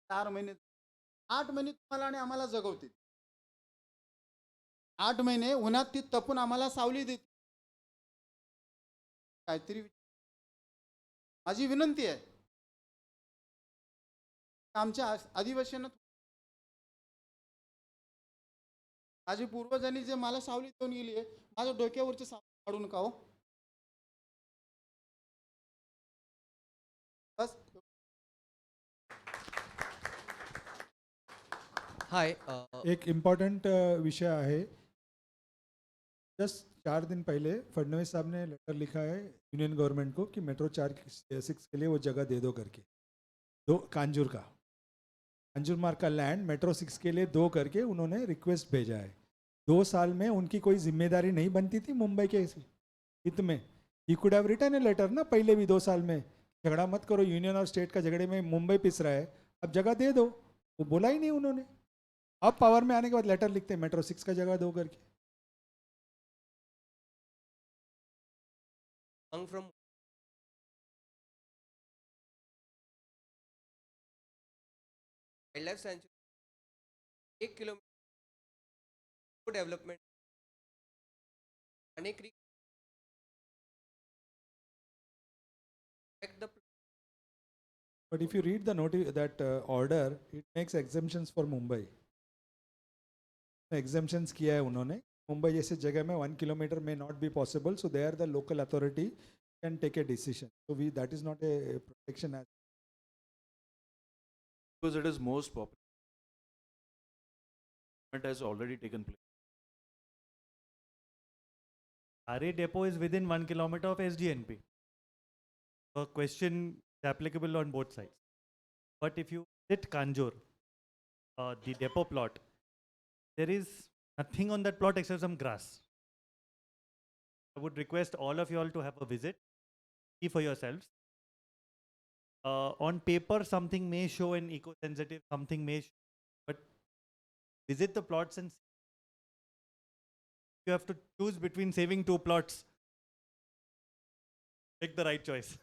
4 महिने 8 महिने तुम्हाला आणि आम्हाला जगवते. 8 महिने उन्हात ती तपून आम्हाला सावली देते. काहीतरी माझी विनंती आहे, आमच्या आदिवासींना, माझी पूर्वजांनी जे मला सावली देऊन गेली आहे, माझ्या डोक्यावरची सावली काढू नका हो. बस. हाय, एक इम्पॉर्टेंट विषय है. जस्ट 4 दिन पहले फडणवीस साहब ने लेटर लिखा है यूनियन गवर्नमेंट को कि मेट्रो 4-6 के लिए वो जगह दे दो करके, दो कांजूर मार्ग का लैंड मेट्रो 6 के लिए दो करके उन्होंने रिक्वेस्ट भेजा है. 2 साल में उनकी कोई जिम्मेदारी नहीं बनती थी मुंबई के हित में. He could have written a letter ना पहले भी. 2 साल में झगड़ा मत करो, यूनियन और स्टेट का झगड़े में मुंबई पिस रहा है, अब जगह दे दो. वो बोला ही नहीं उन्होंने. अब पावर में आने के बाद लेटर लिखते हैं मेट्रो 6 का जगह दो करके. From wild life sanctuary 1 kilometre development अनेक the But if you read the that order, it makes exemptions for Mumbai. Exemptions किया है उन्होंने. मुंबई जैसे जगह में 1 kilometer may not be possible, so there the local authority can take a decision. So that is not a protection as because it is most popular. It has already taken place. RA depot is within 1 kilometer of SDNP. So question is applicable on both sides. But if you visit Kanjur, the depot plot, there is nothing on that plot except some grass. I would request all of you all to have a visit, see for yourselves. On paper, something may show an eco-sensitive, something may show, but visit the plots and see. You have to choose between saving 2 plots. Make the right choice.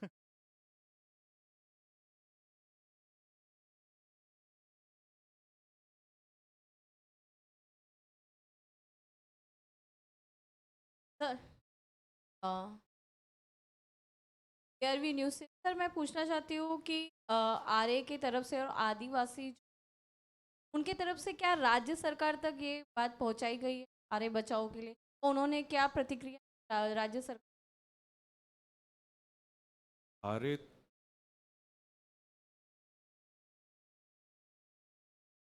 Sir एयरवी news से sir मैं पूछना चाहती हूँ कि RA की तरफ से और आदिवासी उनके तरफ से क्या राज्य सरकार तक ये बात पहुंचाई गई है आरए बचाओ के लिए, तो उन्होंने क्या प्रतिक्रिया राज्य सरकार? आरे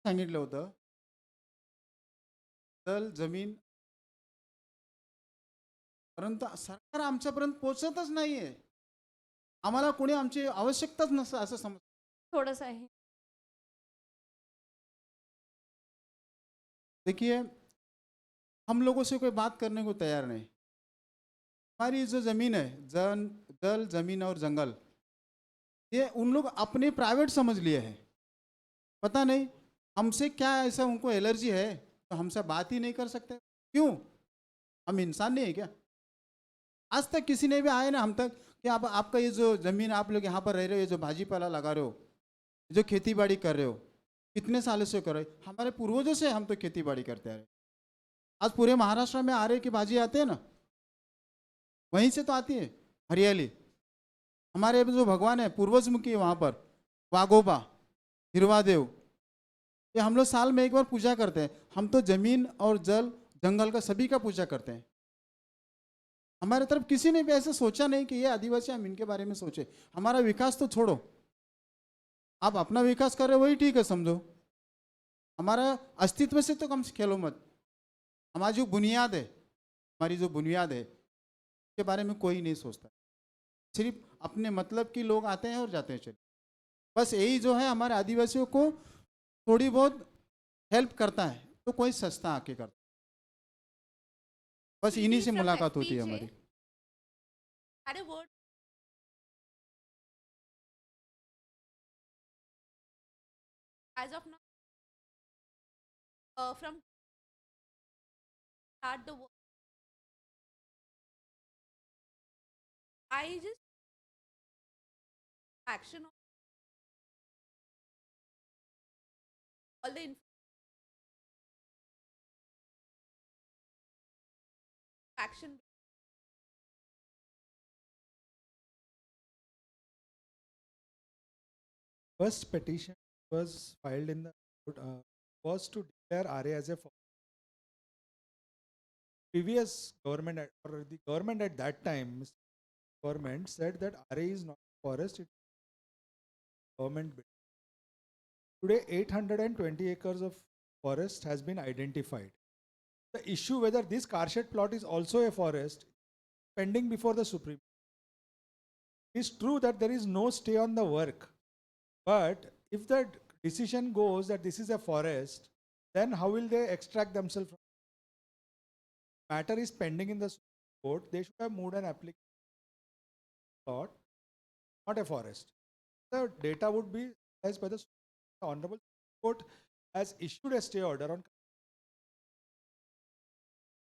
सांगितलं होतं दल जमीन, परंतु सरकार आमच्यापर्यंत पोहोचतच नाहीये. आम्हाला कोणी आमची आवश्यकताच नसतं असं समज. थोड़ा है. देखिए, हम लोगों से कोई बात करने को तैयार नहीं. हमारी जो ज़मीन है, जल, ज़मीन और जंगल, ये उन लोग अपने प्राइवेट समझ लिए हैं. पता नहीं हमसे क्या ऐसा उनको एलर्जी है तो हमसे बात ही नहीं कर सकते. क्यों? हम इंसान नहीं है क्या? आज तक किसी ने भी आए ना हम तक कि आप आपका ये जो ज़मीन आप लोग यहाँ पर रह रहे हो, ये जो भाजीपाला लगा रहे हो, जो खेती बाड़ी कर रहे हो, कितने सालों से कर रहे हो? हमारे पूर्वजों से हम तो खेती बाड़ी करते आ रहे. आज पूरे महाराष्ट्र में आरे की भाजी आते हैं ना, वहीं से तो आती है हरियाली. हमारे जो भगवान है पूर्वजमुखी है वहाँ पर, वाघोबा, हिरवादेव, ये हम लोग साल में एक बार पूजा करते हैं. हम तो जमीन और जल जंगल का सभी का पूजा करते हैं. हमारे तरफ किसी ने भी ऐसा सोचा नहीं कि ये आदिवासी हम इनके बारे में सोचे. हमारा विकास तो छोड़ो, आप अपना विकास कर रहे हो वही ठीक है समझो, हमारा अस्तित्व से तो कम से खेलो मत. हमारी जो बुनियाद है, हमारी जो बुनियाद है के बारे में कोई नहीं सोचता. सिर्फ अपने मतलब की लोग आते हैं और जाते हैं. चलिए, बस यही जो है हमारे आदिवासियों को थोड़ी बहुत हेल्प करता है तो कोई सस्ता आके करता. बस इन्हीं से मुलाकात होती है हमारी. As of now, from start the work, I just action of all the action. First petition was filed in the court, was to declare RA as a forest. Previous government or the government at that time, government said that RA is not forest, it is government building. Today 820 acres of forest has been identified. The issue whether this Karshed plot is also a forest pending before the Supreme Court. It is true that there is no stay on the work, but if the decision goes that this is a forest, then how will they extract themselves from it? Matter is pending in the Supreme Court. They should have moved an application plot, not a forest. The data would be analyzed by the Honorable Court has issued a stay order on.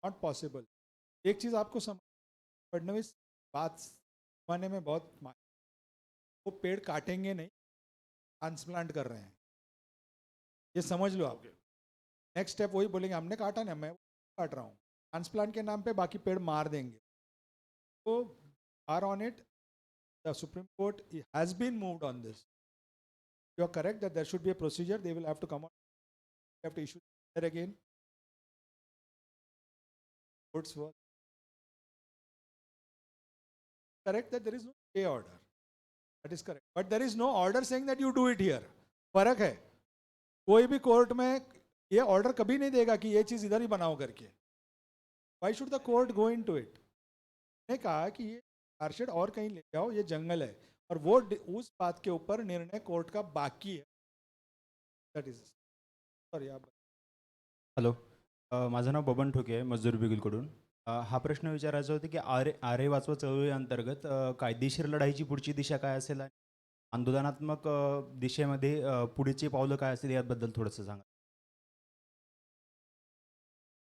Not possible. एक चीज आपको समझ, फडणवीस बात मानने में बहुत वो पेड़ काटेंगे नहीं, ट्रांसप्लांट कर रहे हैं, ये समझ लो आप. नेक्स्ट स्टेप वही बोलेंगे हमने काटा ना, मैं काट रहा हूँ, ट्रांसप्लांट के नाम पे बाकी पेड़ मार देंगे. तो are on it, the supreme court has been moved on this. You are correct that there should be a procedure. They will have to come out, have to issue there again. Courts work. Correct that there is no stay order. That is correct. But there is no order saying that you do it here. फर्क है. कोई भी court में ये order कभी नहीं देगा कि ये चीज इधर ही बनाओ करके. Why should the court go into it? ने कहा कि ये कारशेड और कहीं ले जाओ, ये जंगल है, और वो उस बात के ऊपर निर्णय कोर्ट का बाकी है. दैट इज सॉरी आप. हॅलो, माझं नाव बबन ठोके आहे, मजदूर बिगुलकडून. हा प्रश्न विचारायचा होता की आरे वाचवा चळवळीअंतर्गत कायदेशीर लढाईची पुढची दिशा काय असेल आणि आंदोलनात्मक दिशेमध्ये पुढची पावलं काय असेल याबद्दल थोडंसं सांगा.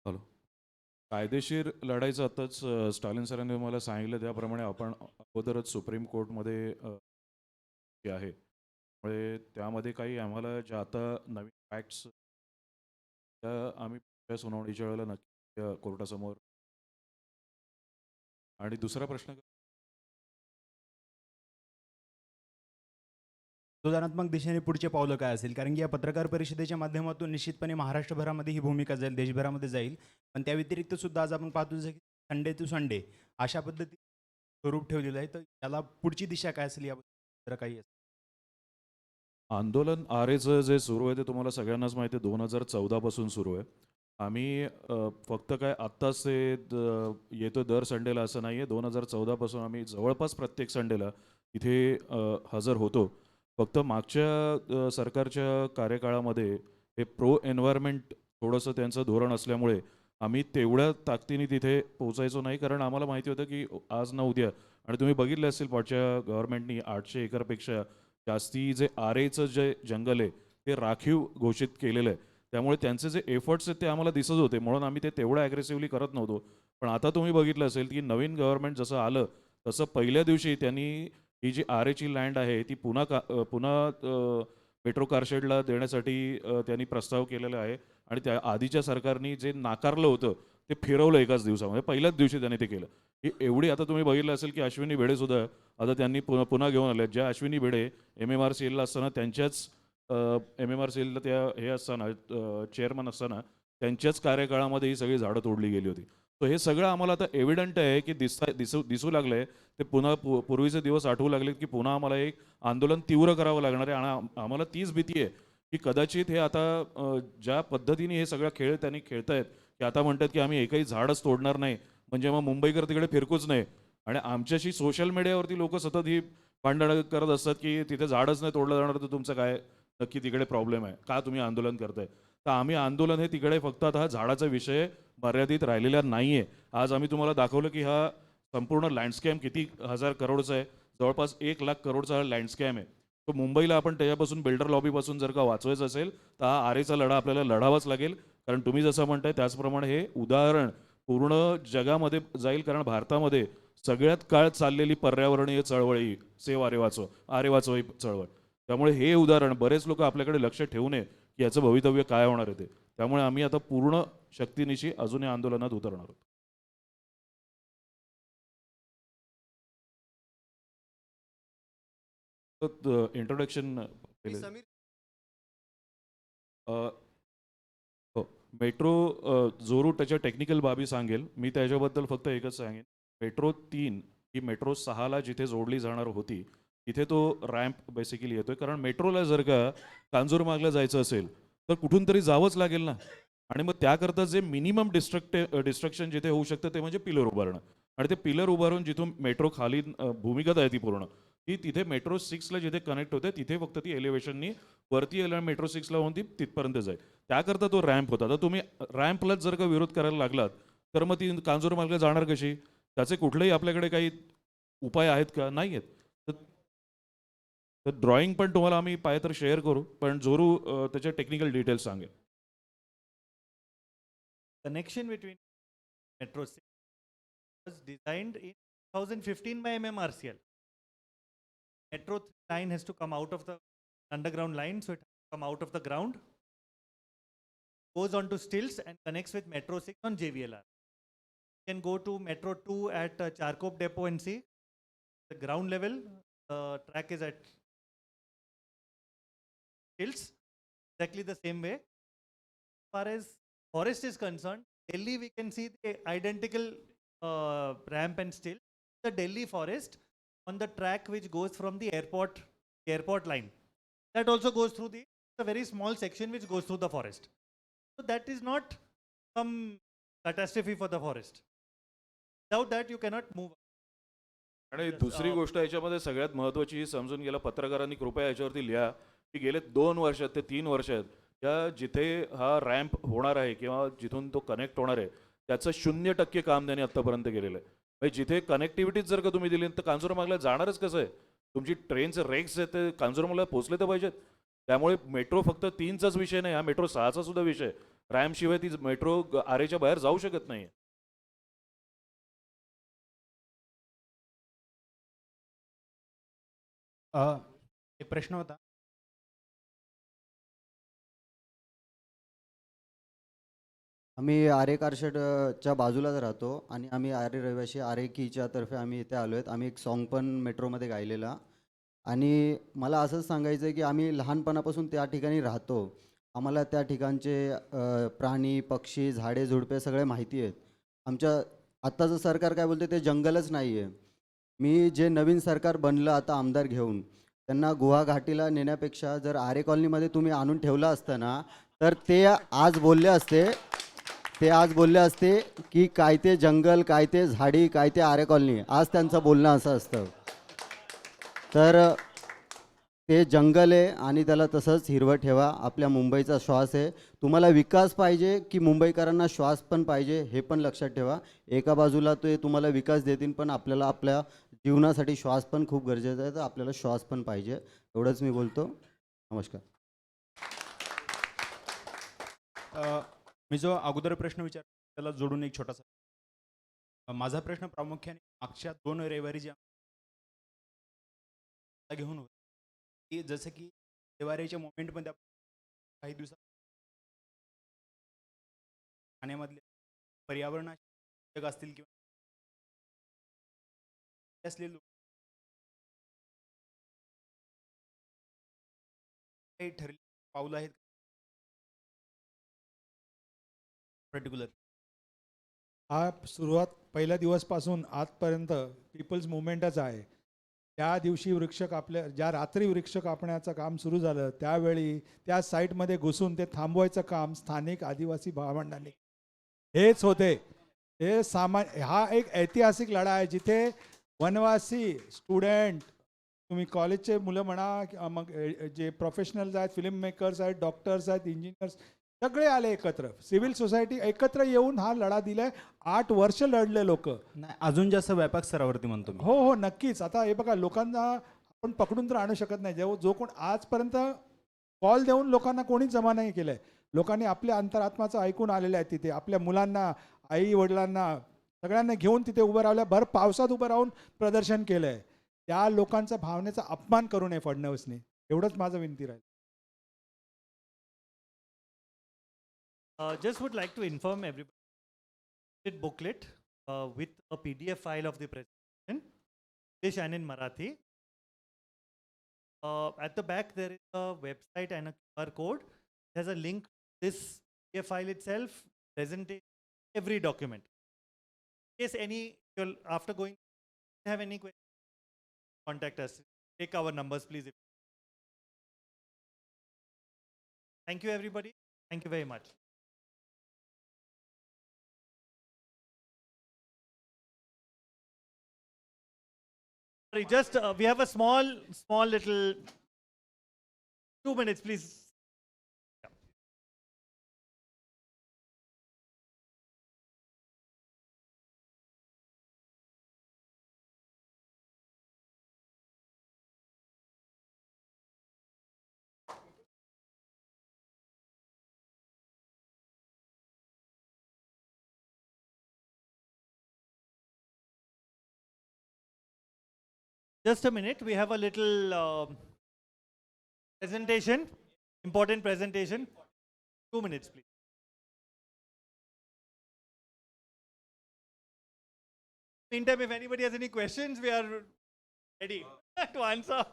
हॅलो, कायदेशीर लढाईचं आत्ताच स्टालिन सरांनी मला सांगितलं त्याप्रमाणे आपण अगोदरच सुप्रीम कोर्टमध्ये आहे. त्यामुळे त्यामध्ये काही आम्हाला ज्या आता नवीन फॅक्ट्स त्या आम्ही त्या सुनावणीच्या वेळेला नक्की कोर्टासमोर. आणि दुसरा प्रश्न आंदोलनात्मक दिशेने पुढचे पावलं काय असेल, कारण की या पत्रकार परिषदेच्या माध्यमातून निश्चितपणे महाराष्ट्रभरामध्ये ही भूमिका जाईल, देशभरामध्ये जाईल. पण त्या व्यतिरिक्त सुद्धा आज आपण पाहतो जसं की संडे टू संडे अशा पद्धती स्वरूप ठेवलेलं आहे. तर याला पुढची दिशा काय असेल याबद्दल काही असेल. आंदोलन आरेचं जे सुरू आहे ते तुम्हाला सगळ्यांनाच माहिती आहे 2014 पासून सुरू आहे. आम्ही फक्त काय आत्ताच ते येतो दर संडेला असं नाही आहे. 2014 पासून आम्ही जवळपास प्रत्येक संडेला इथे हजर होतो. फक्त मागच्या सरकारच्या कार्यकाळामध्ये हे प्रो एन्व्हायरमेंट थोडंसं त्यांचं धोरण असल्यामुळे आम्ही तेवढ्या ताकदीने तिथे पोहोचायचो नाही, कारण आम्हाला माहिती होतं की आज ना उद्या, आणि तुम्ही बघितलं असेल पाठच्या गव्हर्नमेंटनी 800 एकरपेक्षा जास्ती जे आरेचं जे जंगल आहे ते राखीव घोषित केलेलं आहे. त्यामुळे त्यांचे जे एफर्ट्स आहेत ते आम्हाला दिसत होते, म्हणून आम्ही ते तेवढं ॲग्रेसिव्हली करत नव्हतो. पण आता तुम्ही बघितलं असेल की नवीन गव्हर्नमेंट जसं आलं तसं पहिल्या दिवशी त्यांनी ही जी आरेची लँड आहे ती पुन्हा मेट्रो कारशेडला देण्यासाठी त्यांनी प्रस्ताव केलेला आहे. आणि त्या आधीच्या सरकारने जे नाकारलं होतं ते फिरवलं एकाच दिवसामध्ये. पहिल्याच दिवशी त्यांनी ते केलं. ही एवढी, आता तुम्ही बघितलं असेल की अश्विनी बेडेसुद्धा आता त्यांनी पुन्हा घेऊन आले. ज्या अश्विनी बेडे MMRCLला असताना त्यांच्याच MMRCLला त्या हे असताना चेअरमन असताना त्यांच्याच कार्यकाळामध्ये ही सगळी झाडं तोडली गेली होती. तर हे सगळं आम्हाला आता एव्हिडंट आहे की दिसू लागलं आहे. ते पुन्हा पूर्वीचे दिवस आठवू लागलेत की पुन्हा आम्हाला एक आंदोलन तीव्र करावं लागणार आहे. आणि आम्हाला तीच भीती आहे की कदाचित हे आता ज्या पद्धतीने हे सगळं खेळ त्यांनी खेळतायत की आता म्हणतात की आम्ही एकही झाडच तोडणार नाही, म्हणजे मग मुंबईकर तिकडे फिरकूच नाही. आणि आमच्याशी सोशल मीडियावरती लोक सतत ही भांडणं करत असतात की तिथे झाडच नाही तोडलं जाणार, तर तुमचं काय नक्की तिकडे प्रॉब्लेम आहे का, तुम्ही आंदोलन करताय. तर आम्ही आंदोलन हे तिकडे फक्त आता हा झाडाचा विषय मर्यादित राहिलेला नाही आहे. आज आम्ही तुम्हाला दाखवलं की हा संपूर्ण लँडस्कॅम किती 1000 करोडचा आहे, जवळपास 1 लाख करोडचा हा लँडस्कॅम आहे. तो मुंबईला आपण त्याच्यापासून बिल्डर लॉबीपासून जर का वाचवायचं असेल तर हा आरेचा लढा आपल्याला लढावाच लागेल. कारण तुम्ही जसं म्हणताय त्याचप्रमाणे हे उदाहरण पूर्ण जगामध्ये जाईल. कारण भारतामध्ये सगळ्यात काळ चाललेली पर्यावरणीय चळवळी आरे वाचवा ही चळवळ. त्यामुळे हे उदाहरण बरेच लोक आपल्याकडे लक्ष ठेवू नये की याचं भवितव्य काय होणार आहे ते. त्यामुळे आम्ही आता पूर्ण शक्तीनिशी अजूनही आंदोलनात उतरणार आहोत. इंट्रोडक्शन हो, मेट्रो जो रूट त्याच्या टेक्निकल बाबी सांगेल मी, त्याच्याबद्दल फक्त एकच सांगेन. मेट्रो 3 ही मेट्रो 6ला जिथे जोडली जाणार होती तिथे तो रॅम्प बेसिकली येतोय. कारण मेट्रोला जर का कांजूरमार्गला जायचं असेल तर कुठून तरी जावंच लागेल ना. आणि मग त्याकरता जे मिनिमम डिस्ट्रक्शन जिथे होऊ शकतं ते म्हणजे पिलर उभारणं. आणि ते पिलर उभारून जिथून मेट्रो खाली भूमिगत आहे ती पूर्ण ती तिथे मेट्रो 6ला जिथे कनेक्ट होते तिथे फक्त ती एलिव्हेशननी वरती येईल आणि मेट्रो 6ला होऊन ती तिथपर्यंत जाईल. त्याकरता तो रॅम्प होता. तर तुम्ही रॅम्पलाच जर का विरोध करायला लागलात तर मग ती कांजूरमार्गला जाणार कशी, त्याचे कुठलेही आपल्याकडे काही उपाय आहेत का, नाही आहेत. तर ड्रॉइंग पण तुम्हाला आम्ही पाहिजे तर शेअर करू, पण जोरू त्याचे टेक्निकल डिटेल्स सांगेल. Connection between Metro 6 was designed in 2015 by MMRCL. Metro line has to come out of the underground line, so it has to come out of the ground, goes on to stilts and connects with Metro 6 on JVLR. You can go to Metro 2 at Charkop Depot and see the ground level. The track is at stilts, exactly the same way. As far as forest is concerned, Delhi we can see the identical ramp and still the Delhi forest on the track which goes from the airport line. That also goes through a very small section which goes through the forest. So that is not some catastrophe for the forest. Without that you cannot move. आणि दुसरी गोष्ट याच्यामध्ये सगळ्यात महत्त्वाची ही समजून गेला, पत्रकारांनी कृपया याच्यावरती लिहा की गेले 2 वर्षात ते 3 वर्षात या जिथे हा रॅम्प होणार आहे किंवा जिथून तो कनेक्ट होणार आहे त्याचं 0% काम त्यांनी आत्तापर्यंत केलेलं आहे. म्हणजे जिथे कनेक्टिव्हिटीज जर का तुम्ही दिली तर कांजूरमार्गला जाणारच कसं आहे? तुमची ट्रेनचे रेक्स आहेत ते कांजूरमार्गला पोहोचले तर पाहिजेत. त्यामुळे मेट्रो फक्त 3चाच विषय नाही, हा मेट्रो 6चा सुद्धा विषय आहे. रॅम्पशिवाय ती मेट्रो आरेच्या बाहेर जाऊ शकत नाही. एक प्रश्न होता. आम्ही आरे कारशेडच्या बाजूलाच राहतो आणि आम्ही आरे रहिवाशी आरे कीच्या तर्फे आम्ही इथे आलो आहेत. आम्ही एक सॉन्ग पण मेट्रोमध्ये गायलेला आणि मला असंच सांगायचं आहे की आम्ही लहानपणापासून त्या ठिकाणी राहतो. आम्हाला त्या ठिकाणचे प्राणी पक्षी झाडे झुडपे सगळे माहिती आहेत. आमच्या आत्ताचं सरकार काय बोलते ते जंगलच नाही आहे. मी जे नवीन सरकार बनलं आता आमदार घेऊन त्यांना गुहाघाटीला नेण्यापेक्षा जर आरे कॉलनीमध्ये तुम्ही आणून ठेवलं असतं ना तर ते आज बोलले असते की काय ते जंगल काय ते झाडी काय ते आरे कॉलनी. आज त्यांचं बोलणं असं असतं. तर ते जंगल आहे आणि त्याला तसंच हिरवं ठेवा. आपल्या मुंबईचा श्वास आहे. तुम्हाला विकास पाहिजे की मुंबईकरांना श्वास पण पाहिजे हे पण लक्षात ठेवा. एका बाजूला ते तुम्हाला विकास देतील पण आपल्याला आपल्या जीवनासाठी श्वास पण खूप गरजेचा आहे. तर आपल्याला श्वास पण पाहिजे. एवढंच मी बोलतो. नमस्कार. मी जो अगोदर प्रश्न विचार त्याला जोडून एक छोटासा माझा प्रश्न प्रामुख्याने मागच्या 2 रविवारी जे घेऊन होते की जसं की दिवाळीच्या मोमेंटमध्ये काही दिवसात ठाण्यामधले पर्यावरणाचे जग असतील किंवा असलेले लोक काही ठरले पाऊलं आहेत पर्टिक्युलर. हा सुरुवात पहिल्या दिवसपासून आजपर्यंत पीपल्स मुवमेंटच आहे. त्या दिवशी वृक्ष कापल्या ज्या रात्री वृक्ष कापण्याचं काम सुरू झालं त्यावेळी त्या साईटमध्ये घुसून ते थांबवायचं काम स्थानिक आदिवासी भावंडांनी हेच होते. हे हा एक ऐतिहासिक लढा आहे जिथे वनवासी स्टुडंट तुम्ही कॉलेजचे मुलं म्हणा मग जे प्रोफेशनल्स आहेत फिल्म मेकर्स आहेत डॉक्टर्स आहेत इंजिनियर्स सगळे आले एकत्र. सिव्हिल सोसायटी एकत्र येऊन हा लढा दिलाय. 8 वर्ष लढले लोक. नाही अजून जास्त व्यापक स्तरावरती म्हणतो मी. हो नक्कीच. आता हे बघा लोकांना आपण पकडून तर आणू शकत नाही. जो कोण आजपर्यंत कॉल देऊन लोकांना कोणीच जमा नाही केलंय. लोकांनी आपल्या अंतरात्माचं ऐकून आलेलं आहे. तिथे आपल्या मुलांना आई वडिलांना सगळ्यांना घेऊन तिथे उभं राहिल्या भर पावसात उभं राहून प्रदर्शन केलंय. त्या लोकांचा भावनेचा अपमान करू नये फडणवीसने. एवढंच माझं विनंती राहील. Just would like to inform everybody booklet with a PDF file of the presentation, English and in Marathi. At the back there is a website and a QR code. There's a link to this PDF file itself, presentation, every document. In case after going, have any questions, contact us. Take our numbers, please. Thank you, everybody. Thank you very much. Just we have a small little 2 minutes, please. Just a minute, we have a little presentation, important presentation. 2 minutes, please. Meantime, if anybody has any questions, we are ready to answer.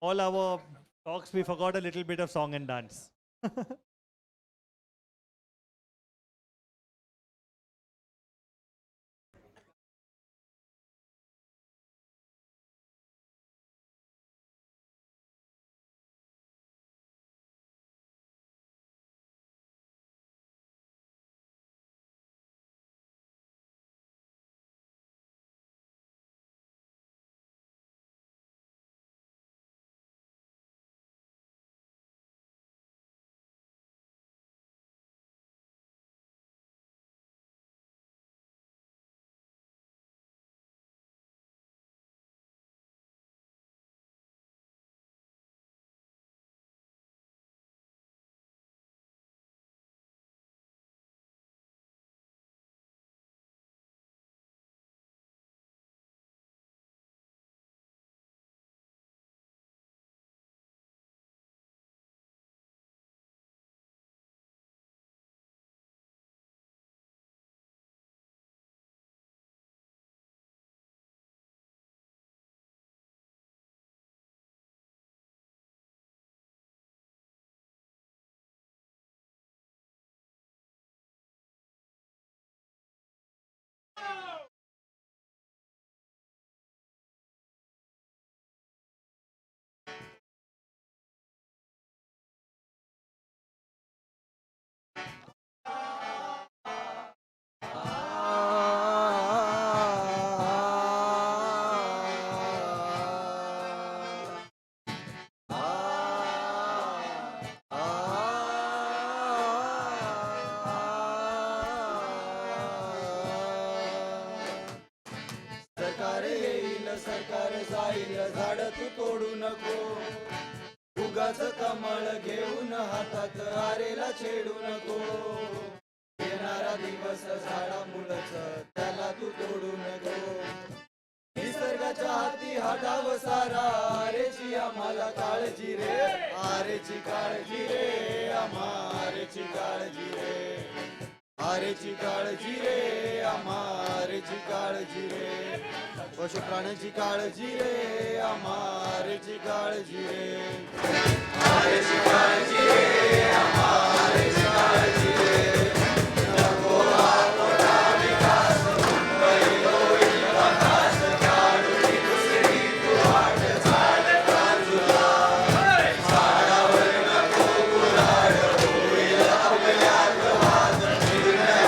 all our talks, we forgot a little bit of song and dance. सरकार येईल सरकार जाईल झाड तू तोडू नको उगाच कमळ घेऊन हातात आरेला छेडू नको येणारा दिवस झाडा मुलच त्याला तू तोडू नको निसर्गाच्या हाती हाडाव सारा आरेची आम्हाला काळजी रे आरेची काळजी रे आम्हा आरेची काळजी रे आरेची काळजी रे आम्हा आरेची काळजी रे पशु प्राण्याची काळजी रे आम्हा आरेची काळजी रे आरेची काळजी रे आम्हा आरेची काळजी रे नको आपला विकास मुंबई होईल बकास काढून दुसरी तू वाट चाल बाजूला झाडावर नको गुराड होईल आपल्यात वाद निर्णय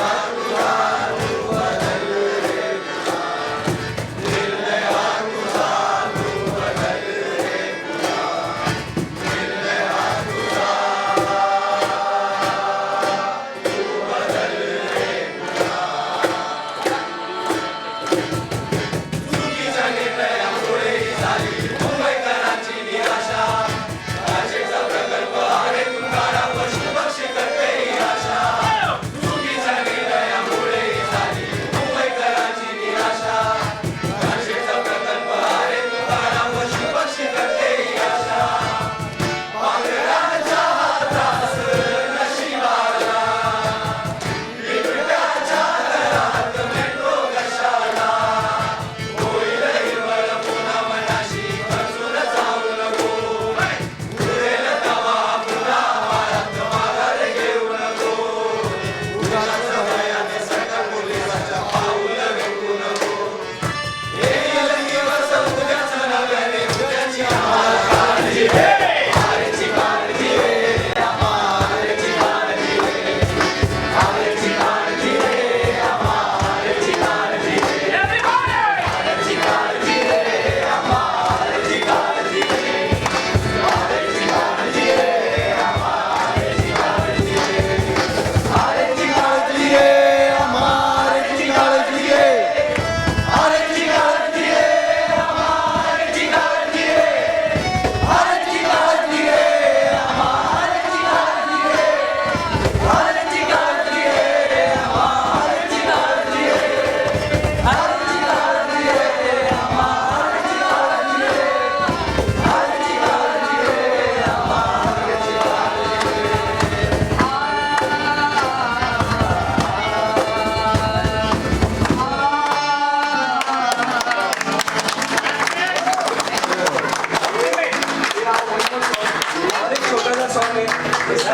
We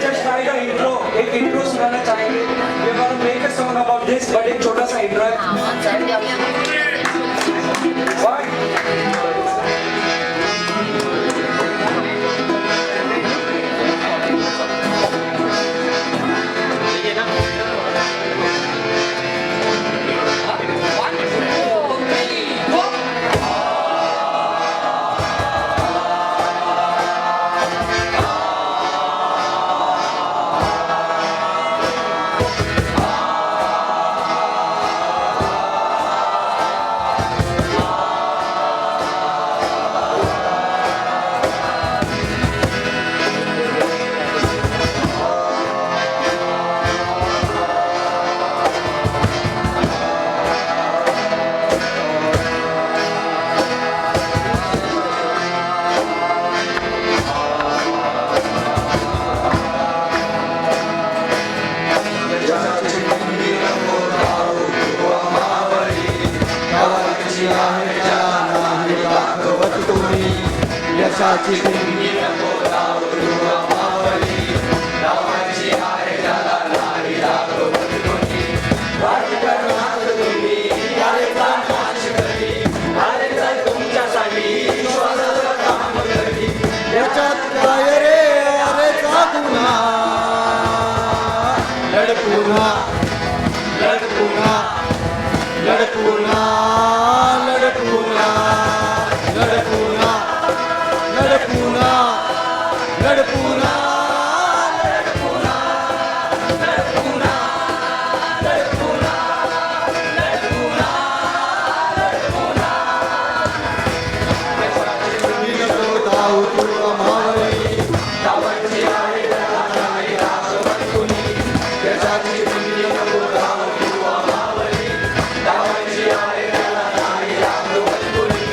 just tried an intro. एक intro सुनाना चाहेंगे. We want to make a song about this, but एक छोटा सा intro है. यशाची दिंडी नको धावू मावळी, नावाची आहे ज्याला नाही दाखवत कोणी. वाटकर हात तुम्ही यायचा नाच करी, आलेचा तुमच्यासाठी श्वासाचं काम करी. याच्यात काय रे अरेचा गुन्हा, लढपुन्हा लढपुन्हा लढपुन्हा लढपुन्हा लढपुन्हा लढपुन्हा लढपुन्हा लढपुन्हा लढपुन्हा लढपुन्हा लढपुन्हा लढपुन्हा. नको धावू तू मावळी, धावायची आहे त्याला नाही दाखवत कुणी. यशाची दिंडी नको धावू तू मावळी, धावायची आहे त्याला नाही दाखवत कुणी.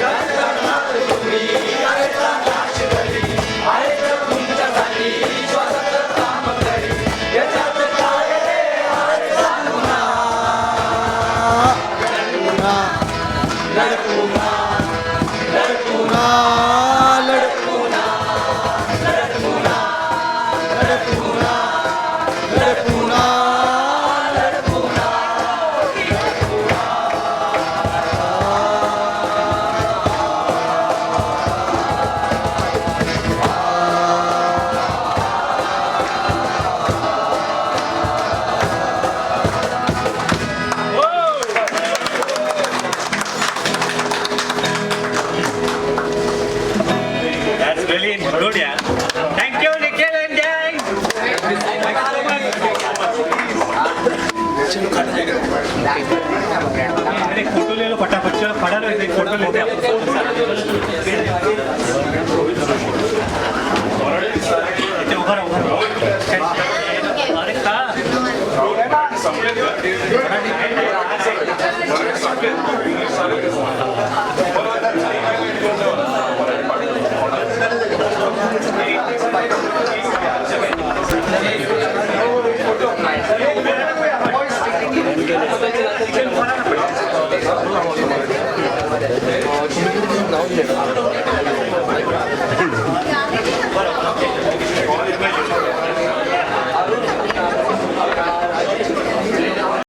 गणगणात तुम्ही यायचा नाच करी, आयचं तुमच्यासाठी श्वासाचं काम करी. याच्यात काय रे आयचा गुन्हा, लढपुन्हा लढपुन्हा लढपुन्हा लढपुन्हा लढपुन्हा लढपुन्हा लढपुन्हा लढपुन्हा. That's really good, yeah. Thank you, Nikhil and gang. एक फोटो ले लो फटाफट, चलो खड़ा रहो, एक फोटो लेते हैं आपको. इथे उभा राहा, उभा राहा. अरे का